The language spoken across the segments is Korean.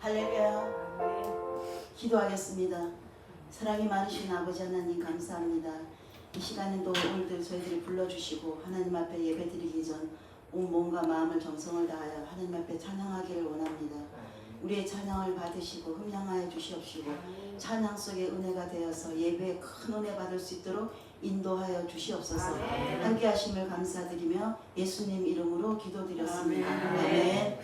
할렐루야. 기도하겠습니다. 사랑이 많으신 아버지 하나님 감사합니다. 이 시간에도 오늘도 저희들이 불러주시고 하나님 앞에 예배드리기 전 온 몸과 마음을 정성을 다하여 하나님 앞에 찬양하기를 원합니다. 우리의 찬양을 받으시고 흠양하여 주시옵시고 찬양 속에 은혜가 되어서 예배에 큰 은혜 받을 수 있도록 인도하여 주시옵소서. 함께 하심을 감사드리며 예수님 이름으로 기도드렸습니다. 아멘.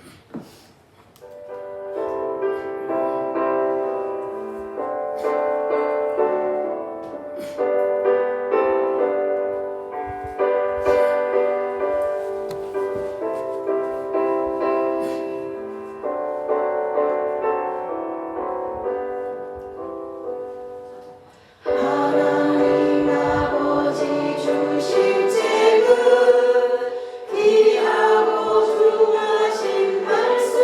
귀하고 중하신 말씀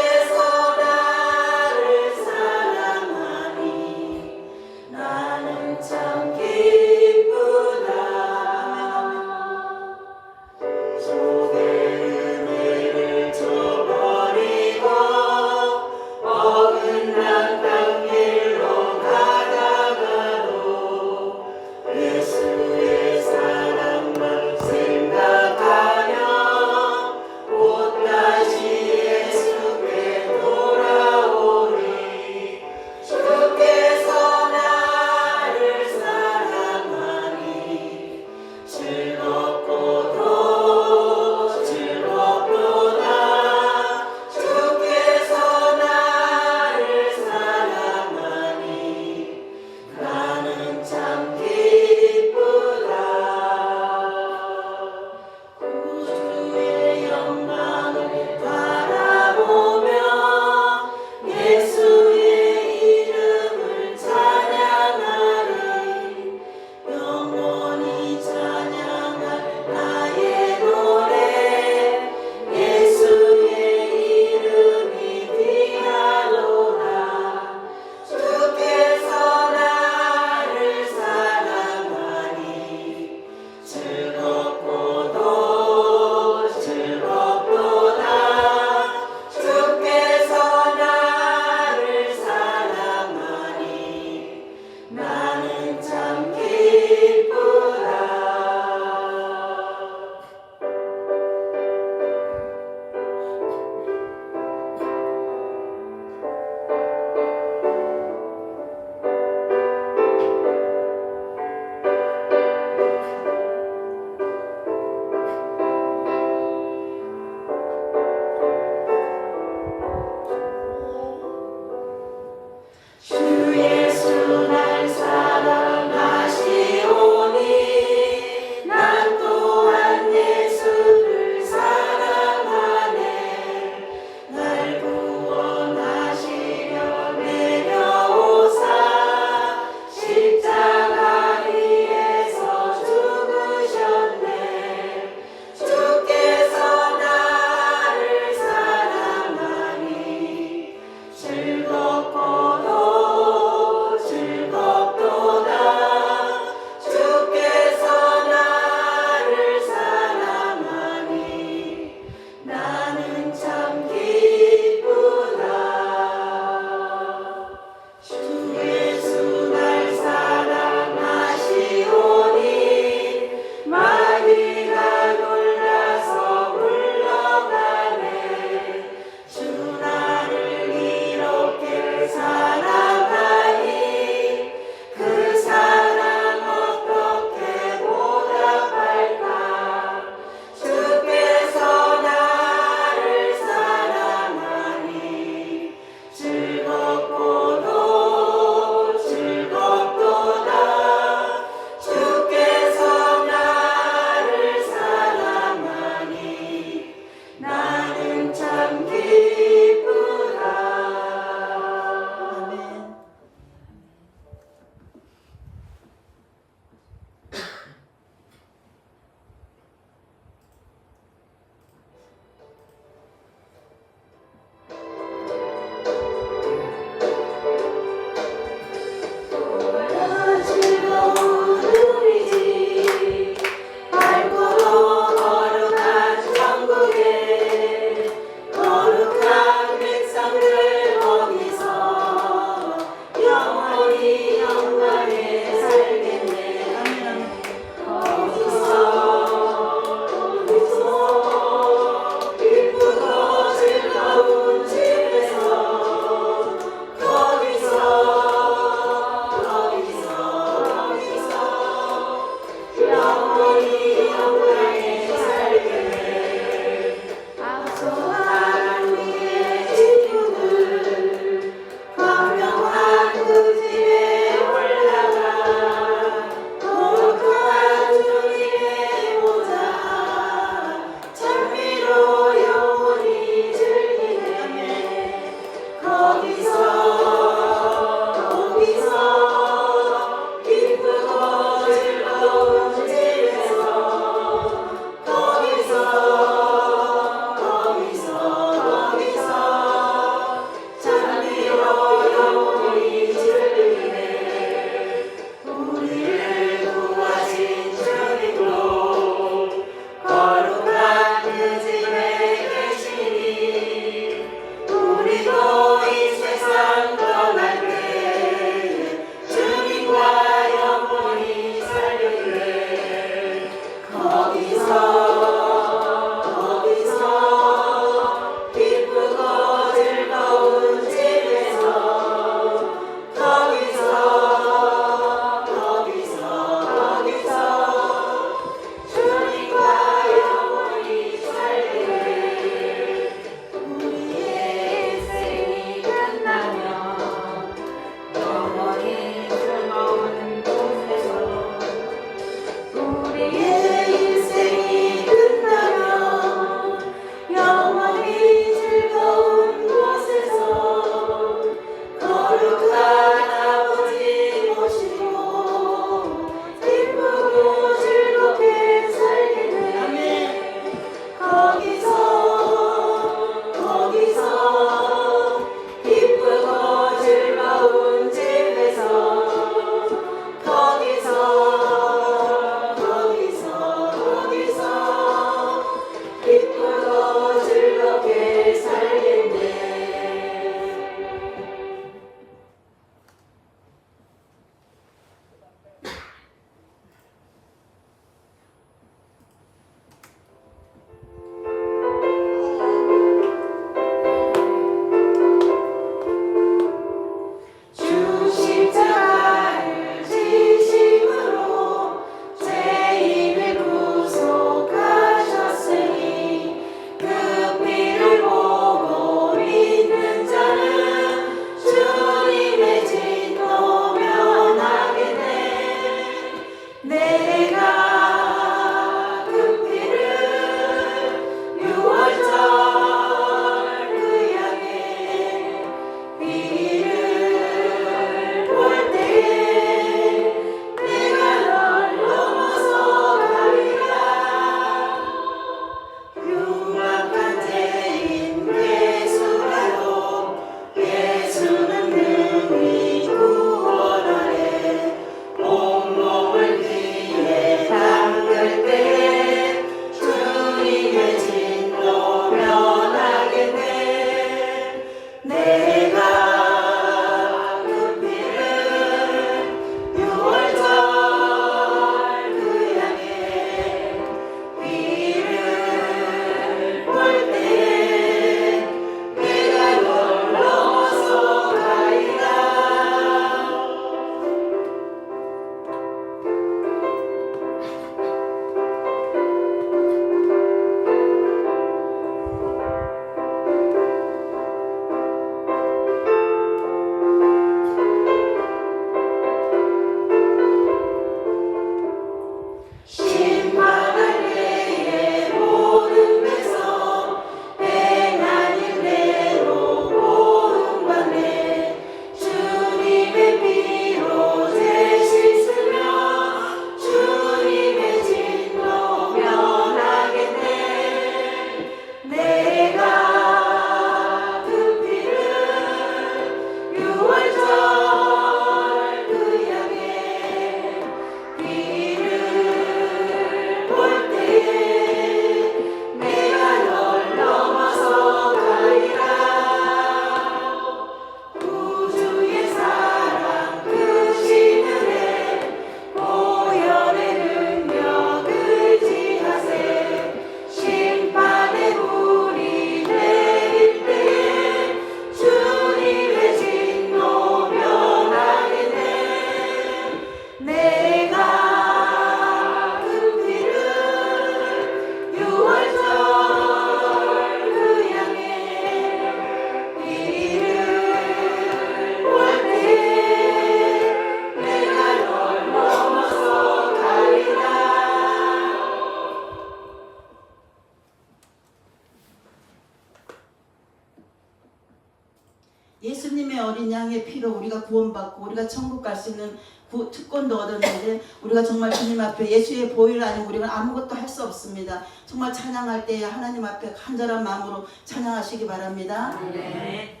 피로 우리가 구원받고 우리가 천국 갈 수 있는 특권도 얻었는데 우리가 정말 주님 앞에 예수의 보혈 아니면 우리는 아무것도 할 수 없습니다. 정말 찬양할 때 하나님 앞에 간절한 마음으로 찬양하시기 바랍니다. 네.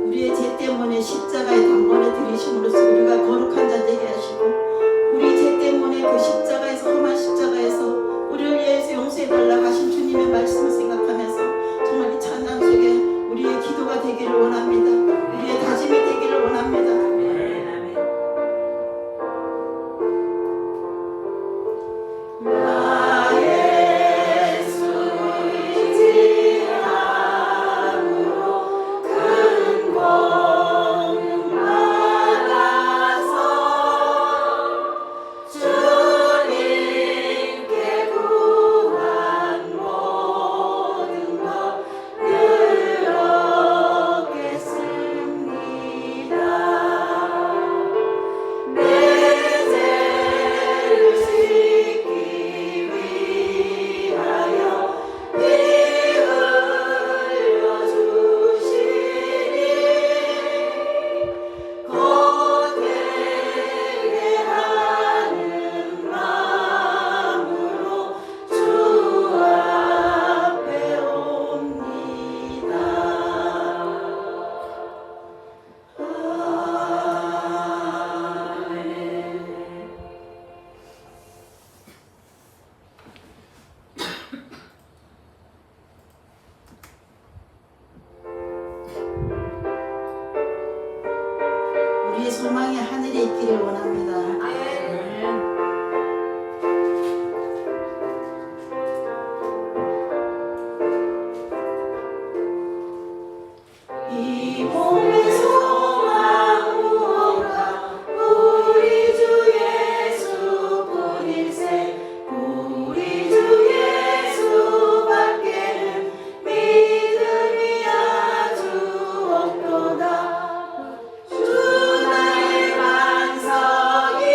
우리의 죄 때문에 십자가에 단번에 들이심으로써 우리가 거룩한 자 되게 하시고 우리 죄 때문에 그 십자가에서 험한 십자가에서 우리를 위해서 용서해달라고 하신 주님의 말씀을 생각하면서 정말 이 찬양 속에 우리의 기도가 되기를 원합니다. 우리의 다짐이 되기를 원합니다. 우리의 소망이 하늘에 있기를 원합니다. 이 몸의 소망 무엇가 우리 주 예수뿐일세. 우리 주 예수밖에는 믿음이 아주 없도다. 주 나의 반석이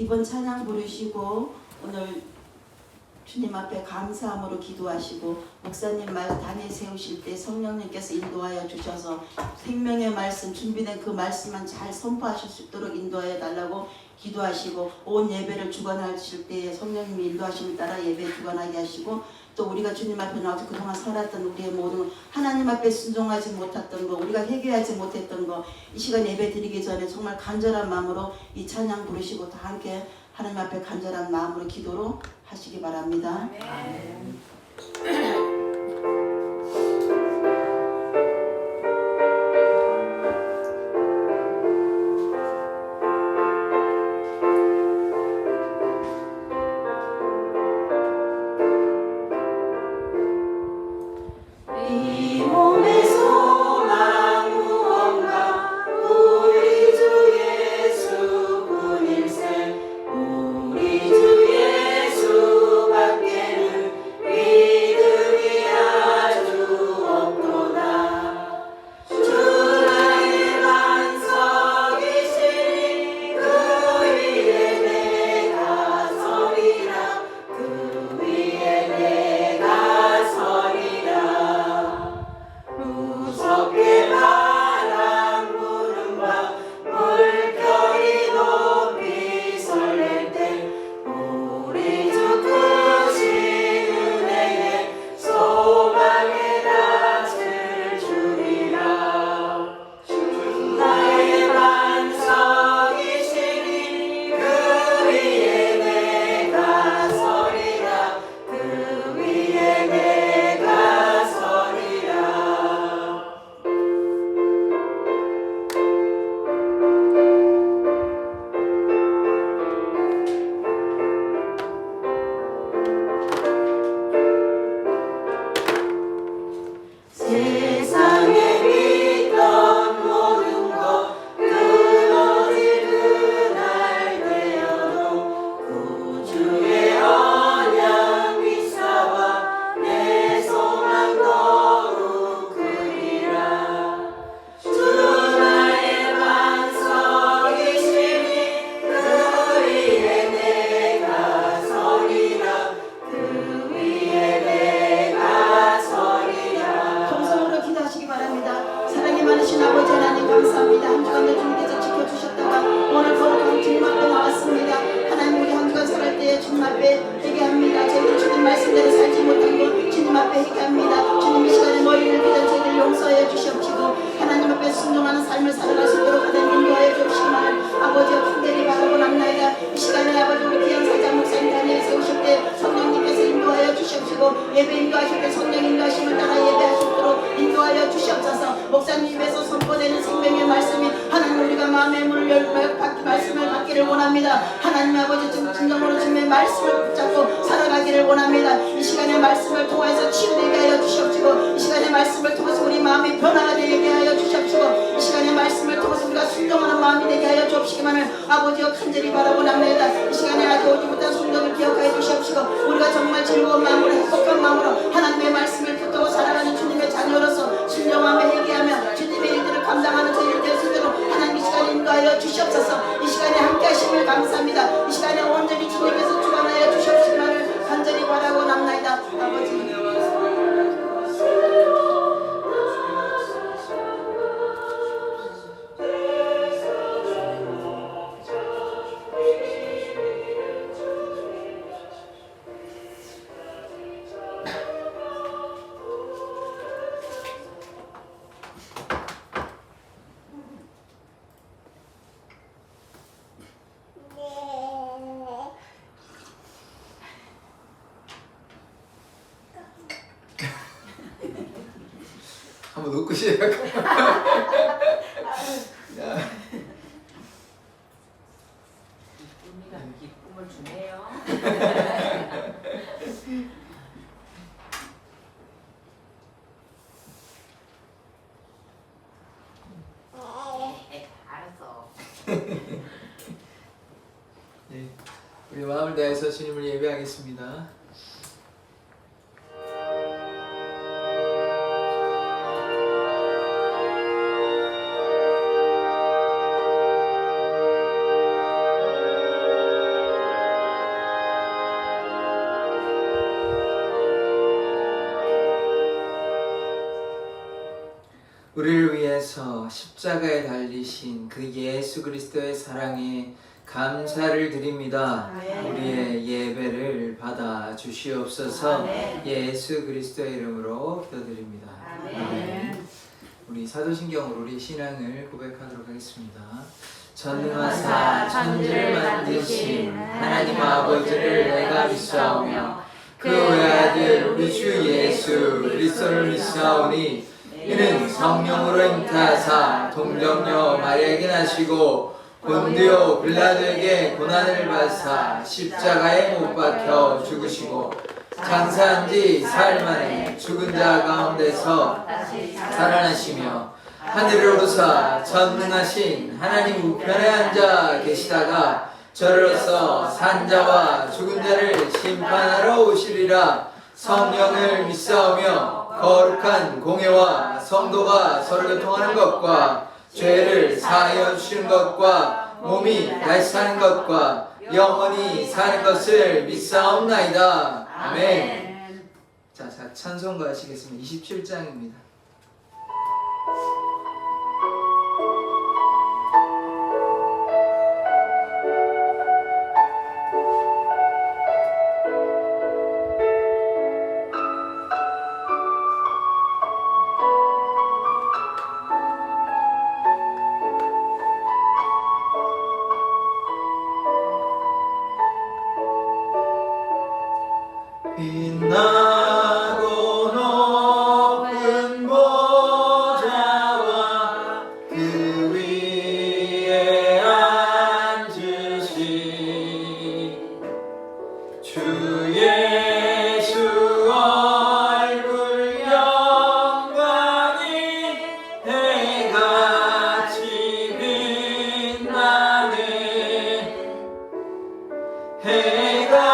이번 찬양 부르시고 오늘 주님 앞에 감사함으로 기도하시고 목사님 말 단에 세우실 때 성령님께서 인도하여 주셔서 생명의 말씀 준비된 그 말씀만 잘 선포하실 수 있도록 인도하여 달라고 기도하시고 온 예배를 주관하실 때 성령님이 인도하심을 따라 예배 주관하게 하시고 또 우리가 주님 앞에 나와서 그동안 살았던 우리의 모든 하나님 앞에 순종하지 못했던 거 우리가 회개하지 못했던 거 이 시간 예배 드리기 전에 정말 간절한 마음으로 이 찬양 부르시고 다 함께 하나님 앞에 간절한 마음으로 기도로 하시기 바랍니다. 아멘. 예배 인도하실 때 성령 인도하심을 따라 예배할 수 있도록 인도하여 주시옵소서. 목사님에서 선포되는 생명의 말씀이 하나님 우리가 마음의 문을 열받기 말씀을 받기를 원합니다. 하나님 아버지 진정으로 주님의 말씀을 붙잡고 살아가기를 원합니다. 이 시간의 말씀을 통해서 치유되게 하여 주시옵시고 이 시간의 말씀을 통해서 우리 마음이 변화가 되게 하여 주시옵시고 이 시간의 말씀을 통해서 우리가 순종하는 마음이 되게 하여 주옵시기만을 아버지여 간절히 바라고납니다. 이 시간에 아직 오지 못한 순종을 기억하여 주시옵시고 우리가 정말 즐거운 마음으로 행복한 마음으로 하나님의 말씀을 붙들고 살아가는 주님의 자녀로서 순종하며 회개하며 주님의 일들을 감당하는 저희를 될 수 있도록 하나님 이 시간에 인도하여 주시옵소서. 이 시간에 함께 하심을 감사합니다. 이 시간에 온전히 주님께서 주관하여 주시옵시기만을 간절히 바라고납니다. 아버지 한번 웃고 시작할까요? 꿈이가 기쁨을 주네요. 알았어. 네, 우리 마음을 다해서 주님을 예배하겠습니다. 우리를 위해서 십자가에 달리신 그 예수 그리스도의 사랑에 감사를 드립니다. 아멘. 우리의 예배를 받아 주시옵소서. 아멘. 예수 그리스도의 이름으로 기도드립니다. 아멘. 우리 사도신경으로 우리 신앙을 고백하도록 하겠습니다. 전능하사 천지를 만드신 하나님 아버지를 내가 믿사오며 그 외아들 우리 주 예수 그리스도를 믿사오니 이는 성령으로 잉태하사 동정녀 마리아에게 나시고 본디오 빌라도에게 고난을 받사 십자가에 못 박혀 죽으시고 장사한 지 사흘 만에 죽은 자 가운데서 살아나시며 하늘을 오르사 전능하신 하나님 우편에 앉아 계시다가 저로서 산 자와 죽은 자를 심판하러 오시리라. 성령을 믿사오며 거룩한 공예와 성도가 서로 교통하는 것과 죄를 사하여 주시는 것과 몸이 다시 사는 것과 영원히 사는 것을 믿사옵나이다. 아멘. 자, 찬송가 하시겠습니다. 27장입니다. 빛나고 높은 보좌와 그 위에 앉으신 주 예수 얼굴 영광이 해같이 빛나네. 해같이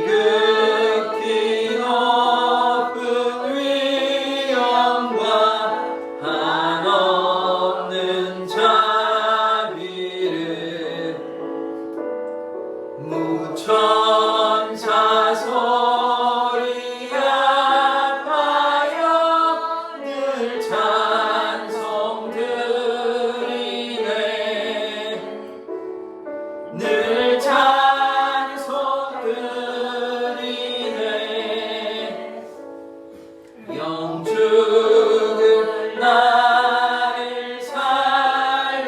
지극히 높은 위엄과 한없는 자비를 무천사 소리 합하여 늘 찬송 드리네. 늘 찬송 드리네. 영주는 나를 살리려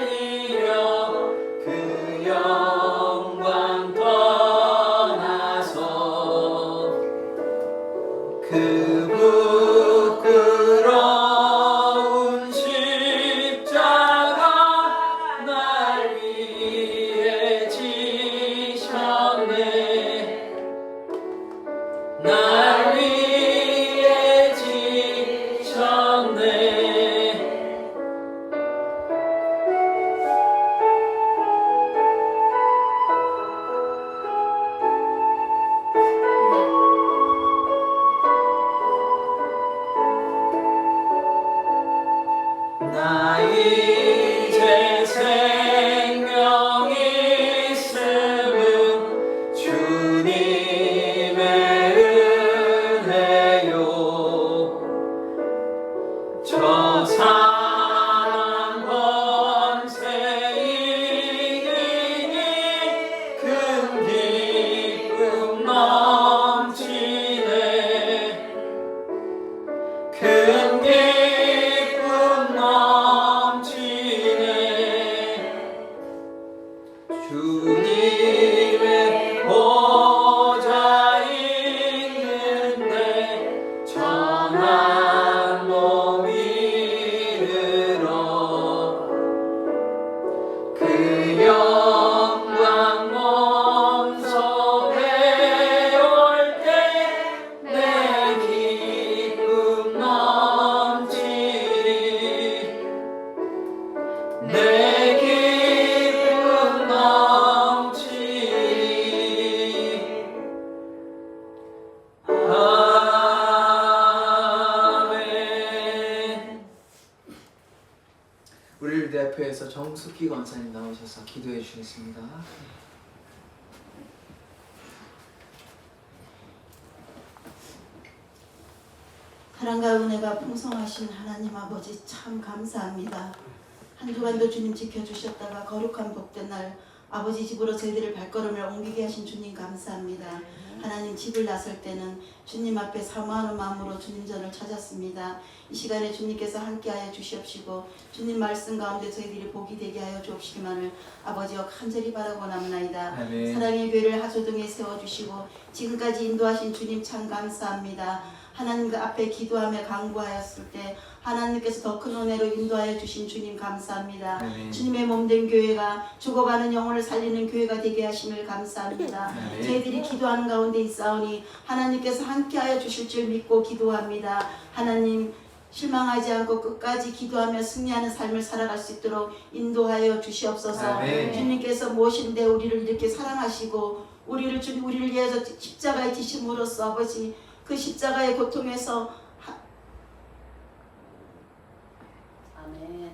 그 영광 떠나서 그 부끄러운 십자가 날 위해 지셨네. 날 위해 지셨네. 나 이제 생명 있음은 주님의 은혜요. 저 사망 권세 이기니 큰 기쁨 넘치네. 큰 기쁨 넘치네. 주님의 보좌 정숙희 권사님 나오셔서 기도해 주시겠습니다. 사랑과 은혜가 풍성하신 하나님 아버지 참 감사합니다. 한 주간도 주님 지켜주셨다가 거룩한 복된 날 아버지 집으로 저희들의 발걸음을 옮기게 하신 주님 감사합니다. 하나님 집을 나설 때는 주님 앞에 사모하는 마음으로 주님 전을 찾았습니다. 이 시간에 주님께서 함께하여 주시옵시고 주님 말씀 가운데 저희들이 복이 되게 하여 주옵시기만을 아버지와 간절히 바라고나옵나이다. 아멘. 사랑의 교회를 하소동에 세워주시고 지금까지 인도하신 주님 참 감사합니다. 하나님 그 앞에 기도하며 간구하였을 때 하나님께서 더 큰 은혜로 인도하여 주신 주님 감사합니다. 아멘. 주님의 몸된 교회가 죽어가는 영혼을 살리는 교회가 되게 하심을 감사합니다. 아멘. 저희들이 기도하는 가운데 있사오니 하나님께서 함께하여 주실 줄 믿고 기도합니다. 하나님 실망하지 않고 끝까지 기도하며 승리하는 삶을 살아갈 수 있도록 인도하여 주시옵소서. 아멘. 주님께서 무엇인데 우리를 이렇게 사랑하시고 우리를 위해서 십자가에 지심으로써 아버지 그 십자가의 고통에서 아멘.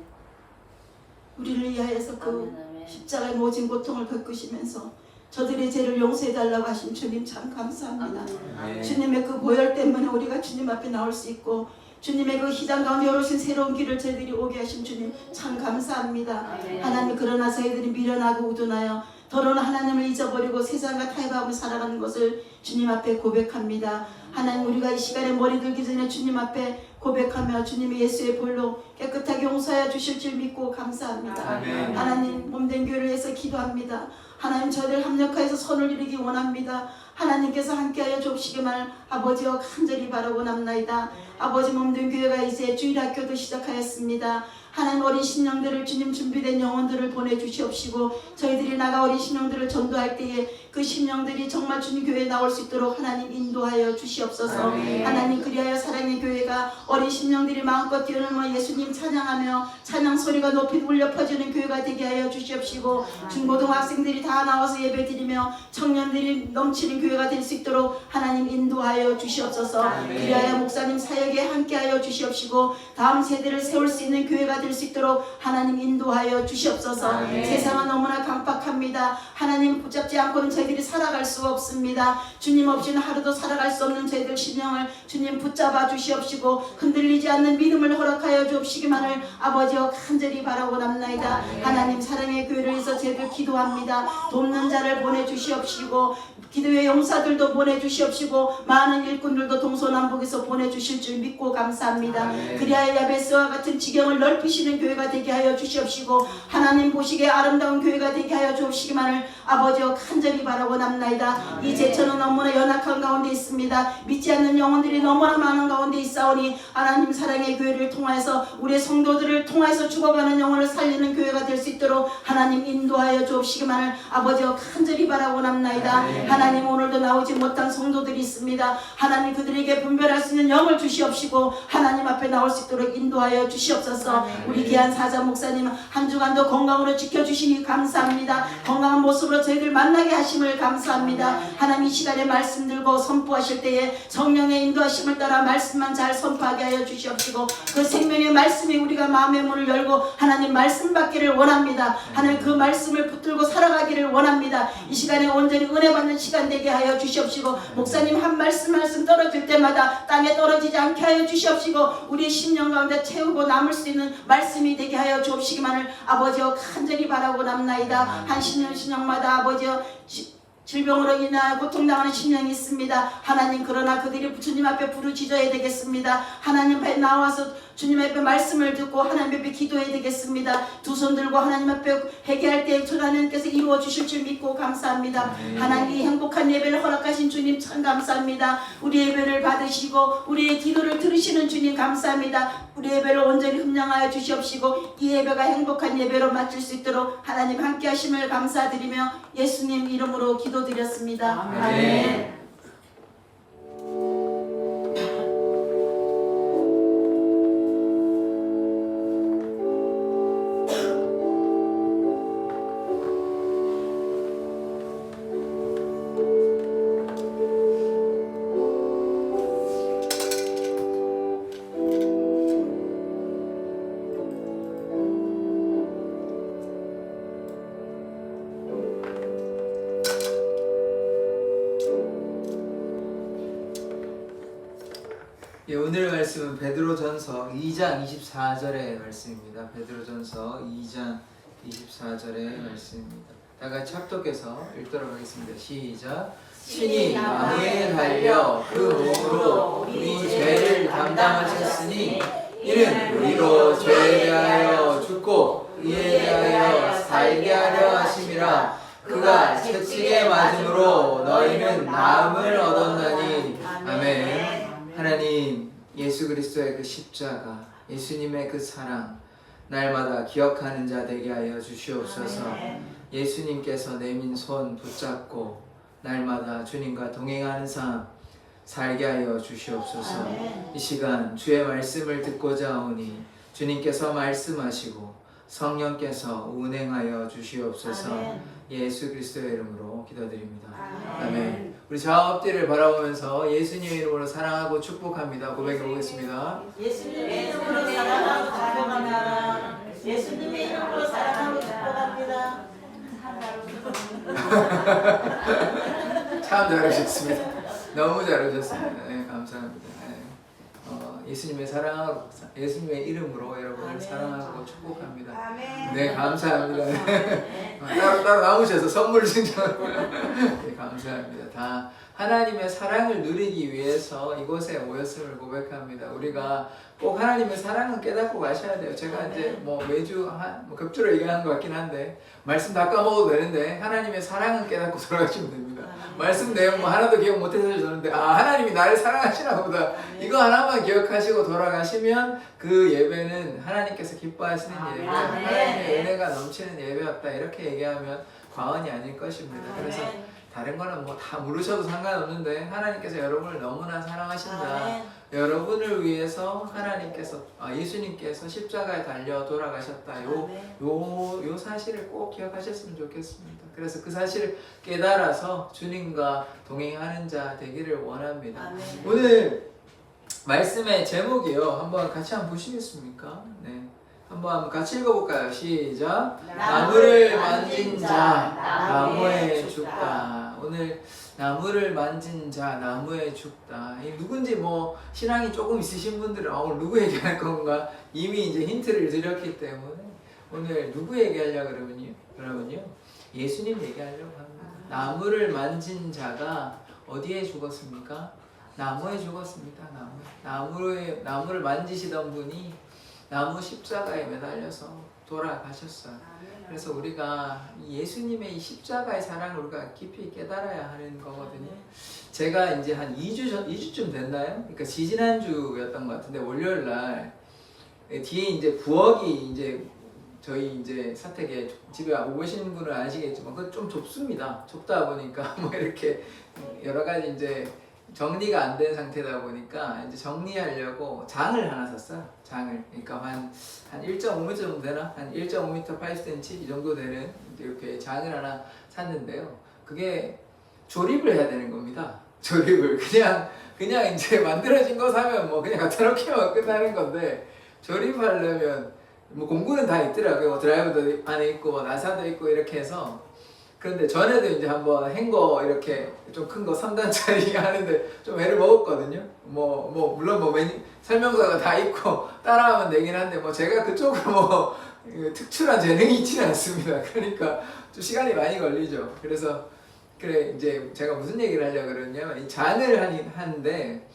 우리를 위하여서 그 아멘. 십자가의 모진 고통을 겪으시면서 저들의 죄를 용서해달라고 하신 주님 참 감사합니다. 아멘. 주님의 그 보혈 때문에 우리가 주님 앞에 나올 수 있고 주님의 그 희장 가운데 열으신 새로운 길을 저희들이 오게 하신 주님 참 감사합니다. 아멘. 하나님 그러나 저희들이 미련하고 우둔하여 더러운 하나님을 잊어버리고 세상과 타협하고 살아가는 것을 주님 앞에 고백합니다. 하나님 우리가 이 시간에 머리 들기 전에 주님 앞에 고백하며 주님의 예수의 볼로 깨끗하게 용서하여 주실 줄 믿고 감사합니다. 아멘. 하나님 몸된 교회를 위해서 기도합니다. 하나님 저희들 합력하여서 선을 이루기 원합니다. 하나님께서 함께하여 주시기만 아버지와 간절히 바라고나옵나이다. 아버지 몸된 교회가 이제 주일학교도 시작하였습니다. 하나님 어린 신령들을 주님 준비된 영혼들을 보내주시옵시고 저희들이 나가 어린 신령들을 전도할 때에 그 신령들이 정말 주님 교회에 나올 수 있도록 하나님 인도하여 주시옵소서. 아멘. 하나님 그리하여 사랑의 교회가 어린 신령들이 마음껏 뛰어넘어 예수님 찬양하며 찬양 소리가 높이 울려 퍼지는 교회가 되게 하여 주시옵시고 중고등학생들이 다 나와서 예배드리며 청년들이 넘치는 교회가 될 수 있도록 하나님 인도하여 주시옵소서. 아멘. 그리하여 목사님 사역에 함께하여 주시옵시고 다음 세대를 세울 수 있는 교회가 될 수 있도록 하나님 인도하여 주시옵소서. 아멘. 세상은 너무나 강팍합니다. 하나님 붙잡지 않고는 저희들이 살아갈 수가 없습니다. 주님 없이는 하루도 살아갈 수 없는 저희들 심령을 주님 붙잡아 주시옵시고 흔들리지 않는 믿음을 허락하여 주옵시기만을 아버지와 간절히 바라고나옵나이다. 하나님 사랑의 교회를 위해서 저희들 기도합니다. 돕는 자를 보내주시옵시고 기도의 용사들도 보내주시옵시고 많은 일꾼들도 동서남북에서 보내주실 줄 믿고 감사합니다. 아멘. 그리하여 야베스와 같은 지경을 넓히시는 교회가 되게 하여 주시옵시고 하나님 보시기에 아름다운 교회가 되게 하여 주옵시기만을 아버지와 간절히 바라고나옵나이다. 이 제천은 너무나 연약한 가운데 있습니다. 믿지 않는 영혼들이 너무나 많은 가운데 있사오니 하나님 사랑의 교회를 통하여서 우리의 성도들을 통하여서 죽어가는 영혼을 살리는 교회가 될 수 있도록 하나님 인도하여 주옵시기만을 아버지와 간절히 바라고나옵나이다. 아멘. 하나님 오늘도 나오지 못한 성도들이 있습니다. 하나님 그들에게 분별할 수 있는 영을 주시옵시고 하나님 앞에 나올 수 있도록 인도하여 주시옵소서. 우리 귀한 사자 목사님 한 주간도 건강으로 지켜주시니 감사합니다. 건강한 모습으로 저희들 만나게 하심을 감사합니다. 하나님 이 시간에 말씀 들고 선포하실 때에 성령의 인도하심을 따라 말씀만 잘 선포하게 하여 주시옵시고 그 생명의 말씀이 우리가 마음의 문을 열고 하나님 말씀 받기를 원합니다. 하나님 그 말씀을 붙들고 살아가기를 원합니다. 이 시간에 온전히 은혜 받는 시간 되게 하여 주시옵시고 목사님 한 말씀 떨어질 때마다 땅에 떨어지지 않게 하여 주시옵시고 우리 심령 가운데 채우고 남을 수 있는 말씀이 되게 하여 주옵시기만을 아버지여 간절히 바라고나옵나이다. 한 신령마다 아버지여 질병으로 인하여 고통당하는 심령이 있습니다. 하나님 그러나 그들이 주님 앞에 부르짖어야 되겠습니다. 하나님 앞에 나와서 주님 앞에 말씀을 듣고 하나님 앞에 기도해야 되겠습니다. 두 손 들고 하나님 앞에 회개할 때 하나님께서 이루어 주실 줄 믿고 감사합니다. 하나님 이 행복한 예배를 허락하신 주님 참 감사합니다. 우리 예배를 받으시고 우리의 기도를 들으시는 주님 감사합니다. 우리 예배를 온전히 흠령하여 주시옵시고 이 예배가 행복한 예배로 마칠 수 있도록 하나님 함께 하심을 감사드리며 예수님 이름으로 기도드렸습니다. 아멘. 아멘. 예, 오늘 말씀은 베드로전서 2장 24절의 말씀입니다. 베드로전서 2장 24절의 말씀입니다. 다 같이 합독해서 읽도록 하겠습니다. 시작. 신이 나무에 달려 그 몸으로 우리 죄를 담당하셨으니 이는 우리로 죄에 대하여 죽고 의에 대하여 살게 하려 하심이라. 그가 채찍에 맞음으로 너희는 나음을 얻었나니. 아멘. 하나님, 예수 그리스도의 그 십자가, 예수님의 그 사랑 날마다 기억하는 자 되게 하여 주시옵소서. 예수님께서 내민 손 붙잡고 날마다 주님과 동행하는 삶 살게 하여 주시옵소서. 이 시간 주의 말씀을 듣고자 오니 주님께서 말씀하시고 성령께서 운행하여 주시옵소서. 예수 그리스도의 이름으로 기도드립니다. 아멘. 우리 좌우 앞뒤를 바라보면서 예수님의 이름으로 사랑하고 축복합니다. 고백해 보겠습니다. 예수님의 이름으로 사랑하고 축복합니다. 예수님의 이름으로 사랑하고 축복합니다. 참 잘하셨습니다. 너무 잘하셨습니다. 네, 감사합니다. 네. 예수님의 사랑, 예수님의 이름으로 여러분을 사랑하고 축복합니다. 네, 감사합니다. 따로 나오셔서 선물 신청. 네, 감사합니다. 다 하나님의 사랑을 누리기 위해서 이곳에 모였음을 고백합니다. 우리가 꼭 하나님의 사랑은 깨닫고 가셔야 돼요. 제가 이제 뭐 매주 뭐 격주로 얘기하는 것 같긴 한데 말씀 다 까먹어도 되는데 하나님의 사랑은 깨닫고 돌아가시면 됩니다. 말씀 내용 뭐 하나도 기억 못해서 저는데 하나님이 나를 사랑하시나 보다. 이거 하나만 기억하시고 돌아가시면 그 예배는 하나님께서 기뻐하시는 예배, 하나님의 은혜가 넘치는 예배였다. 이렇게 얘기하면 과언이 아닐 것입니다. 그래서 다른 거는 뭐 다 모르셔도 상관없는데 하나님께서 여러분을 너무나 사랑하신다. 여러분을 위해서 하나님께서 예수님께서 십자가에 달려 돌아가셨다. 요 사실을 꼭 기억하셨으면 좋겠습니다. 그래서 그 사실을 깨달아서 주님과 동행하는 자 되기를 원합니다. 오늘 말씀의 제목이요. 한번 같이 한번 보시겠습니까? 네. 한번 같이 읽어볼까요? 시작. 나무를 만진 자 나무에 죽다. 오늘 나무를 만진 자 나무에 죽다. 누군지 뭐 신앙이 조금 있으신 분들은 오늘 누구 얘기할 건가 이미 이제 힌트를 드렸기 때문에 오늘 누구 얘기하려고 그러면요 예수님 얘기하려고 합니다. 나무를 만진 자가 어디에 죽었습니까? 나무에 죽었습니다. 나무를 만지시던 분이 나무 십자가에 매달려서 돌아가셨어요. 그래서 우리가 예수님의 이 십자가의 사랑을 우리가 깊이 깨달아야 하는 거거든요. 제가 이제 한 2주쯤 됐나요? 그러니까 지지난주였던 것 같은데 월요일 날 뒤에 이제 부엌이 이제 저희 이제 사택에 집에 오신 분은 아시겠지만 그건 좀 좁습니다. 좁다 보니까 뭐 이렇게 여러 가지 이제 정리가 안 된 상태다 보니까 이제 정리하려고 장을 하나 샀어요. 장을. 그러니까 한 1.5m 정도 되나? 한 1.5m 80cm 이 정도 되는 이렇게 장을 하나 샀는데요. 그게 조립을 해야 되는 겁니다. 조립을. 그냥 이제 만들어진 거 사면 뭐 그냥 갖다 놓기만 끝나는 건데 조립하려면 뭐 공구는 다 있더라고요. 드라이버도 안에 있고 나사도 있고 이렇게 해서 그런데 전에도 이제 한번 행거 이렇게 좀 큰 거 3단짜리 하는데 좀 애를 먹었거든요. 물론 설명서가 다 있고 따라하면 되긴 한데 뭐 제가 그쪽으로 뭐 특출한 재능이 있지는 않습니다. 그러니까 좀 시간이 많이 걸리죠. 그래서 그래 이제 제가 무슨 얘기를 하려고 그러냐면 이 잔을 하는데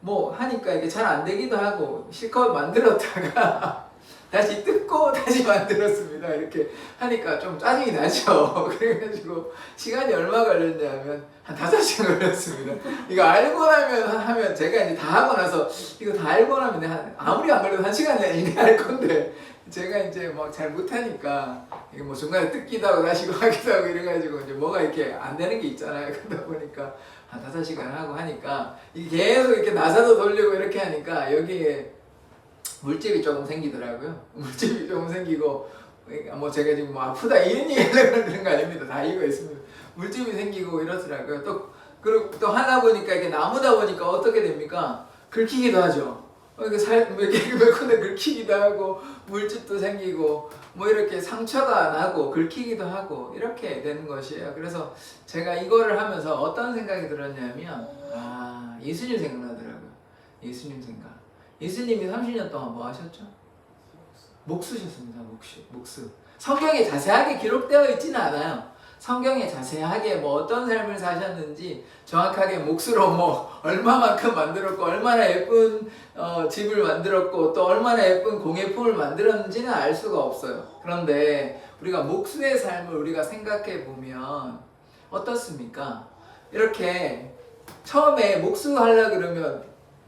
뭐 하니까 이게 잘 안 되기도 하고 실컷 만들었다가 다시 뜯고 다시 만들었습니다. 이렇게 하니까 좀 짜증이 나죠. 그래가지고 시간이 얼마 걸렸냐면 한 5시간 걸렸습니다. 이거 알고 하면 제가 이제 다 하고 나서 이거 다 알고 나면 아무리 안 걸려도 1시간 이내 할 건데 제가 이제 막 잘 못하니까 이게 뭐 중간에 뜯기도 하고 다시 하기도 하고 이래가지고 이제 뭐가 이렇게 안 되는 게 있잖아요. 그러다 보니까 한 5시간 하고 하니까 이게 계속 이렇게 나사도 돌리고 이렇게 하니까 여기에 물집이 조금 생기더라고요. 물집이 조금 생기고 뭐 제가 지금 뭐 아프다 이런 얘기하려고 그런 거 아닙니다. 다 이거 있습니다. 물집이 생기고 이렇더라고요. 그리고 또 하다 보니까 이게 나무다 보니까 어떻게 됩니까? 긁히기도 하죠. 이렇게 몇군데 긁히기도 하고 물집도 생기고 뭐 이렇게 상처가 나고 긁히기도 하고 이렇게 되는 것이에요. 그래서 제가 이거를 하면서 어떤 생각이 들었냐면 예수님 생각나더라고요. 예수님 생각. 예수님이 30년 동안 뭐 하셨죠? 목수셨습니다. 목수. 성경에 자세하게 기록되어 있지는 않아요. 성경에 자세하게 뭐 어떤 삶을 사셨는지 정확하게 목수로 뭐 얼마만큼 만들었고 얼마나 예쁜 집을 만들었고 또 얼마나 예쁜 공예품을 만들었는지는 알 수가 없어요. 그런데 우리가 목수의 삶을 우리가 생각해 보면 어떻습니까? 이렇게 처음에 목수하려고 그러면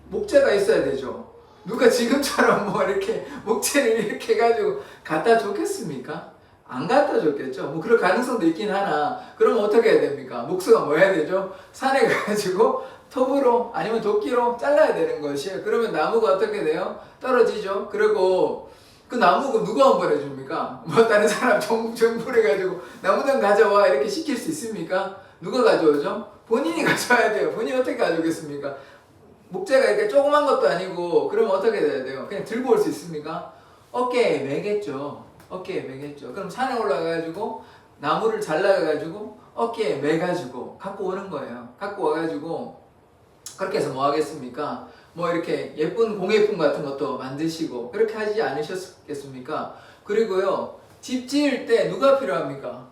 목재가 있어야 되죠. 누가 지금처럼 뭐 이렇게 목재를 이렇게 해가지고 갖다 줬겠습니까? 안 갖다 줬겠죠. 뭐 그럴 가능성도 있긴 하나. 그러면 어떻게 해야 됩니까? 목수가 뭐 해야 되죠? 산에 가가지고 톱으로 아니면 도끼로 잘라야 되는 것이에요. 그러면 나무가 어떻게 돼요? 떨어지죠. 그리고 그 나무가 누가 엄벌해줍니까? 뭐 다른 사람 정부해가지고 나무등 가져와 이렇게 시킬 수 있습니까? 누가 가져오죠? 본인이 가져와야 돼요. 본인이 어떻게 가져오겠습니까? 목재가 이렇게 조그만 것도 아니고 그러면 어떻게 돼야 돼요? 그냥 들고 올 수 있습니까? 어깨에 매겠죠. 어깨에 매겠죠. 그럼 산에 올라가가지고 나무를 잘라가지고 어깨에 매가지고 갖고 오는 거예요. 갖고 와가지고 그렇게 해서 뭐 하겠습니까? 뭐 이렇게 예쁜 공예품 같은 것도 만드시고 그렇게 하지 않으셨겠습니까? 그리고요, 집 지을 때 누가 필요합니까?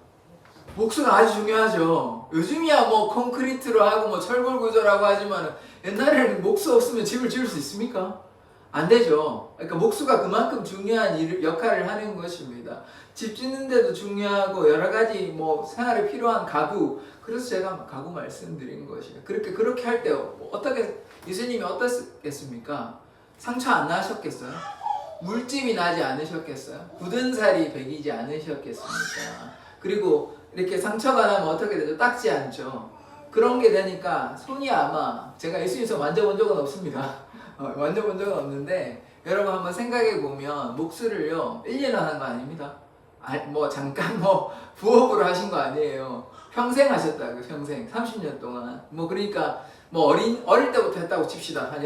목수가 아주 중요하죠. 요즘이야 뭐 콘크리트로 하고 뭐 철골 구조라고 하지만 옛날에는 목수 없으면 집을 지을 수 있습니까? 안 되죠. 그러니까 목수가 그만큼 중요한 역할을 하는 것입니다. 집 짓는데도 중요하고 여러 가지 뭐 생활에 필요한 가구. 그래서 제가 가구 말씀드린 것이에요. 그렇게 할 때 어떻게 예수님이 어떻겠습니까? 상처 안 나셨겠어요? 물집이 나지 않으셨겠어요? 굳은 살이 배기지 않으셨겠습니까? 그리고 이렇게 상처가 나면 어떻게 되죠? 닦지 않죠. 그런 게 되니까 손이 아마 제가 예수님 손 만져본 적은 없습니다. 만져본 적은 없는데 여러분 한번 생각해 보면 목수를요 1년 하는 거 아닙니다. 뭐 잠깐 뭐 부업으로 하신 거 아니에요. 평생 하셨다고요. 평생 30년 동안. 뭐 그러니까 뭐 어릴 때부터 했다고 칩시다. 한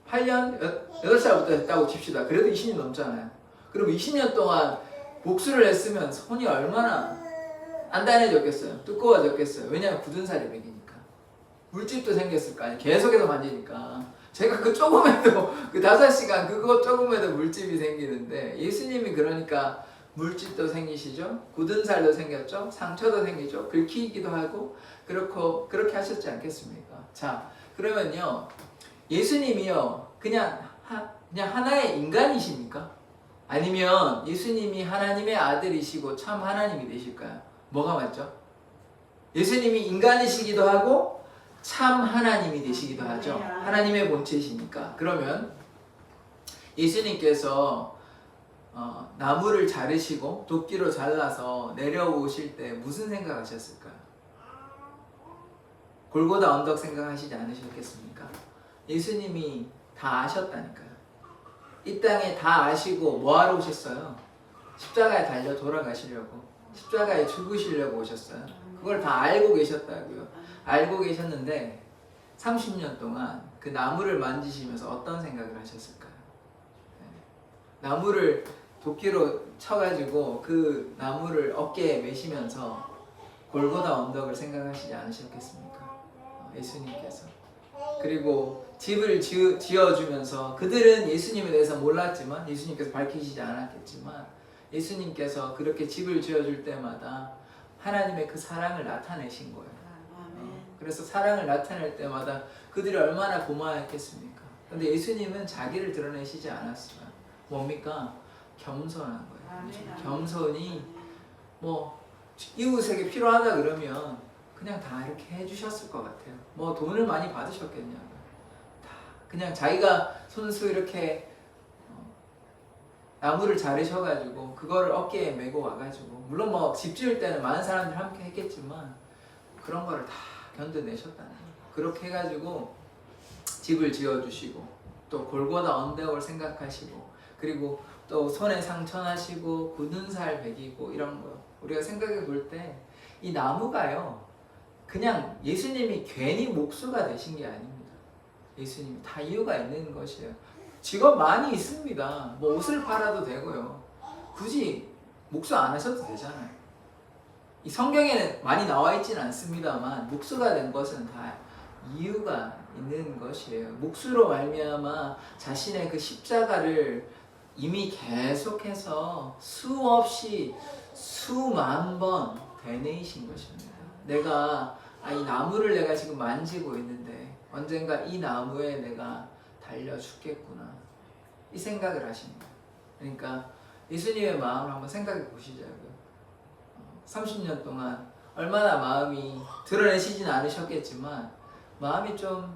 8년 8살부터 했다고 칩시다. 그래도 20년 넘잖아요. 그럼 20년 동안 목수를 했으면 손이 얼마나 단단해졌겠어요. 두꺼워졌겠어요. 왜냐하면 굳은 살이 배기니까. 물집도 생겼을 거 아니에요. 계속해서 만지니까. 제가 그 조금에도 그 5시간 그거 조금에도 물집이 생기는데 예수님이 그러니까 물집도 생기시죠. 굳은 살도 생겼죠. 상처도 생기죠. 긁히기도 하고 그렇게 하셨지 않겠습니까? 자, 그러면요. 예수님이요. 그냥 하나의 인간이십니까? 아니면 예수님이 하나님의 아들이시고 참 하나님이 되실까요? 뭐가 맞죠? 예수님이 인간이시기도 하고 참 하나님이 되시기도 하죠. 하나님의 본체이시니까. 그러면 예수님께서 나무를 자르시고 도끼로 잘라서 내려오실 때 무슨 생각하셨을까요? 골고다 언덕 생각하시지 않으셨겠습니까? 예수님이 다 아셨다니까요. 이 땅에 다 아시고 뭐하러 오셨어요? 십자가에 달려 돌아가시려고, 십자가에 죽으시려고 오셨어요. 그걸 다 알고 계셨다고요. 알고 계셨는데 30년 동안 그 나무를 만지시면서 어떤 생각을 하셨을까요? 나무를 도끼로 쳐가지고 그 나무를 어깨에 메시면서 골고다 언덕을 생각하시지 않으셨겠습니까? 예수님께서. 그리고 집을 지어주면서 그들은 예수님에 대해서 몰랐지만 예수님께서 밝히시지 않았겠지만 예수님께서 그렇게 집을 지어줄 때마다 하나님의 그 사랑을 나타내신 거예요. 그래서 사랑을 나타낼 때마다 그들이 얼마나 고마웠겠습니까? 근데 예수님은 자기를 드러내시지 않았어요. 뭡니까? 겸손한 거예요. 겸손이 뭐 이웃에게 필요하다 그러면 그냥 다 이렇게 해주셨을 것 같아요. 뭐 돈을 많이 받으셨겠냐고요. 다 그냥 자기가 손수 이렇게 나무를 자르셔가지고 그거를 어깨에 메고 와가지고, 물론 뭐 집 지을 때는 많은 사람들이 함께 했겠지만 그런 거를 다 견뎌내셨다는 거예요. 그렇게 해가지고 집을 지어주시고 또 골고다 언덕을 생각하시고 그리고 또 손에 상처 나시고 굳은 살 베기고 이런 거 우리가 생각해 볼 때 이 나무가요 그냥 예수님이 괜히 목수가 되신 게 아닙니다. 예수님이 다 이유가 있는 것이에요. 직업 많이 있습니다. 뭐 옷을 팔아도 되고요. 굳이 목수 안 하셔도 되잖아요. 이 성경에는 많이 나와 있지는 않습니다만 목수가 된 것은 다 이유가 있는 것이에요. 몫으로 말미암아 자신의 그 십자가를 이미 계속해서 수없이 수만 번 되뇌이신 것입니다. 내가 이 나무를 내가 지금 만지고 있는데 언젠가 이 나무에 내가 달려 죽겠구나, 이 생각을 하십니다. 그러니까 예수님의 마음을 한번 생각해 보시자고요. 30년 동안 얼마나 마음이 드러내시진 않으셨겠지만 마음이 좀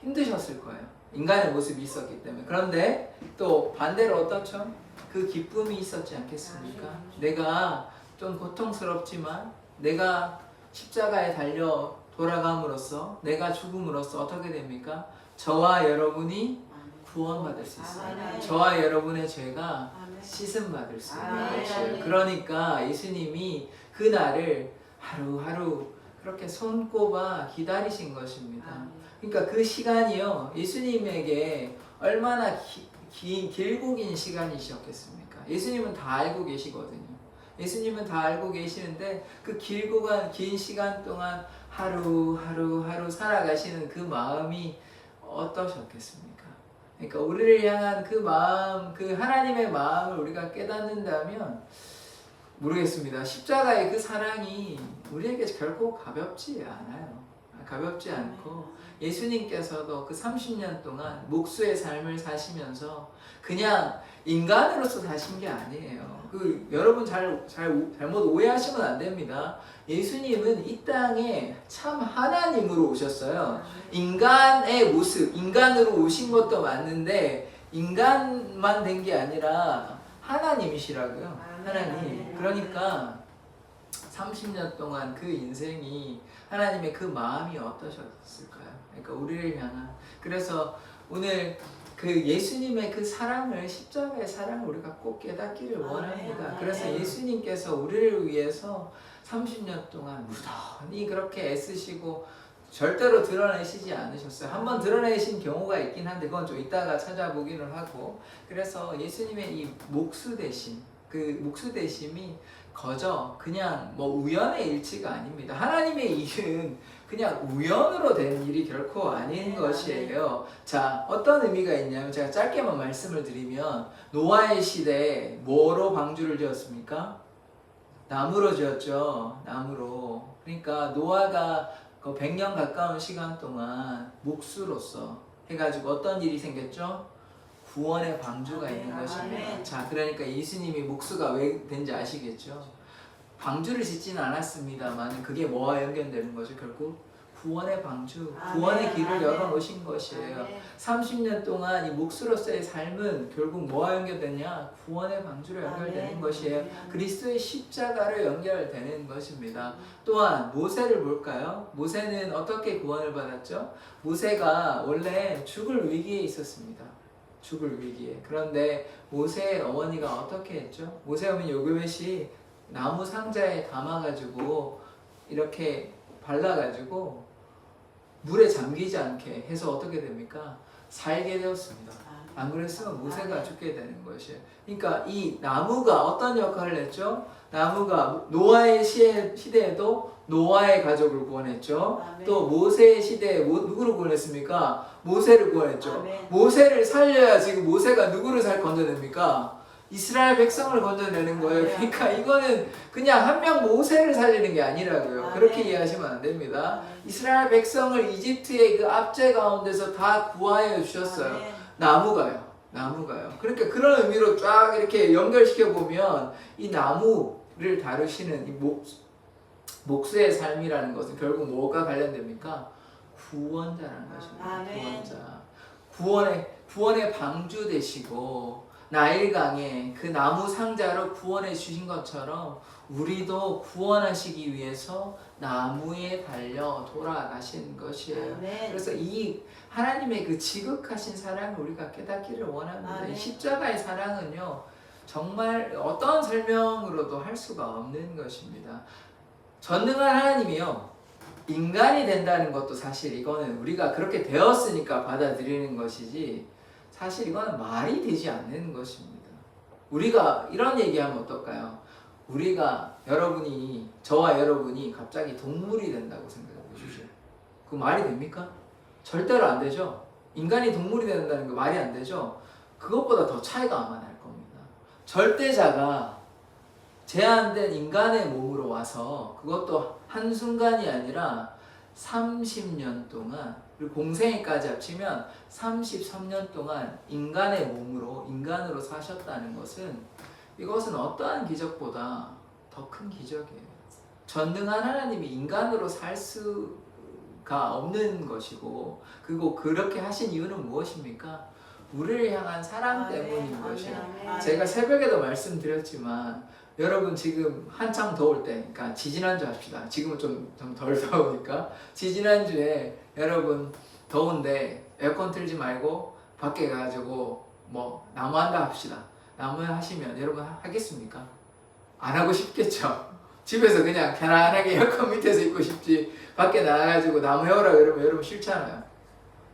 힘드셨을 거예요. 인간의 모습이 있었기 때문에. 그런데 또 반대로 어떻죠? 그 기쁨이 있었지 않겠습니까? 내가 좀 고통스럽지만 내가 십자가에 달려 돌아감으로써, 내가 죽음으로써 어떻게 됩니까? 저와 여러분이 구원받을 수 있어요. 저와 여러분의 죄가 씻음받을 수 있는 것이에요. 그러니까 예수님이 그 날을 하루하루 그렇게 손꼽아 기다리신 것입니다. 그러니까 그 시간이요, 예수님에게 얼마나 길고 긴 시간이셨겠습니까? 예수님은 다 알고 계시거든요. 예수님은 다 알고 계시는데 그 길고 긴 시간 동안 하루 살아가시는 그 마음이 어떠셨겠습니까? 그러니까 우리를 향한 그 마음, 그 하나님의 마음을 우리가 깨닫는다면 모르겠습니다. 십자가의 그 사랑이 우리에게 결코 가볍지 않아요. 가볍지 않고 예수님께서도 그 30년 동안 목수의 삶을 사시면서 그냥 인간으로서 사신 게 아니에요. 여러분 잘못 오해하시면 안 됩니다. 예수님은 이 땅에 참 하나님으로 오셨어요. 인간의 모습, 인간으로 오신 것도 맞는데 인간만 된 게 아니라 하나님이시라고요. 하나님. 그러니까 30년 동안 그 인생이 하나님의 그 마음이 어떠셨을까요? 그러니까 우리를 향한. 그래서 오늘 그 예수님의 그 사랑을, 십자가의 사랑을 우리가 꼭 깨닫기를 원합니다. 그래서 예수님께서 우리를 위해서 30년 동안 무던히 그렇게 애쓰시고 절대로 드러내시지 않으셨어요. 한번 드러내신 경우가 있긴 한데 그건 좀 이따가 찾아보기는 하고. 그래서 예수님의 이 목수되심, 그 목수되심이 거저 그냥 뭐 우연의 일치가 아닙니다. 하나님의 일은 그냥 우연으로 된 일이 결코 아닌 것이에요. 자, 어떤 의미가 있냐면 제가 짧게만 말씀을 드리면 노아의 시대에 뭐로 방주를 지었습니까? 나무로 지었죠. 나무로. 그러니까 노아가 그 100년 가까운 시간 동안 목수로서 해가지고 어떤 일이 생겼죠? 구원의 방주가 있는 것입니다. 자, 그러니까 예수님이 목수가 왜 된지 아시겠죠? 방주를 짓지는 않았습니다만 그게 뭐와 연결되는 거죠? 결국 구원의 방주, 구원의 길을 열어놓으신 것이에요. 30년 동안 이 목수로서의 삶은 결국 뭐와 연결되냐? 구원의 방주로 연결되는 것이에요. 그리스도의 십자가로 연결되는 것입니다. 또한 모세를 볼까요? 모세는 어떻게 구원을 받았죠? 모세가 원래 죽을 위기에 있었습니다. 죽을 위기에. 그런데 모세의 어머니가 어떻게 했죠? 모세 어머니 요교벳이 나무 상자에 담아가지고 이렇게 발라가지고 물에 잠기지 않게 해서 어떻게 됩니까? 살게 되었습니다. 안 그랬으면 모세가 죽게 되는 것이에요. 그러니까 이 나무가 어떤 역할을 했죠? 나무가 노아의 시대에도 노아의 가족을 구원했죠. 또 모세의 시대에 누구를 구원했습니까? 모세를 구원했죠. 모세를 살려야 지금 모세가 누구를 건져냅니까? 이스라엘 백성을 건져내는 거예요. 그러니까 이거는 그냥 한 명 모세를 살리는 게 아니라고요. 그렇게 이해하시면 안 됩니다. 이스라엘 백성을 이집트의 그 압제 가운데서 다 구하여 주셨어요. 나무가요. 그러니까 그런 의미로 쫙 이렇게 연결시켜 보면 이 나무를 다루시는 이 목수의 삶이라는 것은 결국 뭐가 관련됩니까? 구원자라는 것입니다. 구원자. 구원의 방주 되시고 나일강에 그 나무 상자로 구원해 주신 것처럼 우리도 구원하시기 위해서 나무에 달려 돌아가신 것이에요. 그래서 이 하나님의 그 지극하신 사랑을 우리가 깨닫기를 원합니다. 이 십자가의 사랑은요, 정말 어떤 설명으로도 할 수가 없는 것입니다. 전능한 하나님이요, 인간이 된다는 것도 사실 이거는 우리가 그렇게 되었으니까 받아들이는 것이지 사실 이거는 말이 되지 않는 것입니다. 우리가 이런 얘기하면 어떨까요? 저와 여러분이 갑자기 동물이 된다고 생각해 보십시오. 그 말이 됩니까? 절대로 안 되죠. 인간이 동물이 된다는 거 말이 안 되죠. 그것보다 더 차이가 아마 날 겁니다. 절대자가 제한된 인간의 몸으로 와서 그것도 한순간이 아니라 30년 동안, 그리고 공생애까지 합치면 33년 동안 인간의 몸으로, 인간으로 사셨다는 것은, 이것은 어떠한 기적보다 더 큰 기적이에요. 전능한 하나님이 인간으로 살 수가 없는 것이고, 그리고 그렇게 하신 이유는 무엇입니까? 우리를 향한 사랑 때문인 것이에요. 제가 새벽에도 말씀드렸지만, 여러분 지금 한창 더울 때, 그러니까 지지난주 합시다. 지금은 좀 덜 더우니까 지지난주에 여러분 더운데 에어컨 틀지 말고 밖에 가가지고 뭐 나무 한다 합시다. 나무 하시면 여러분 하겠습니까? 안 하고 싶겠죠. 집에서 그냥 편안하게 에어컨 밑에서 있고 싶지, 밖에 나가가지고 나무 해오라 그러면 여러분 싫잖아요.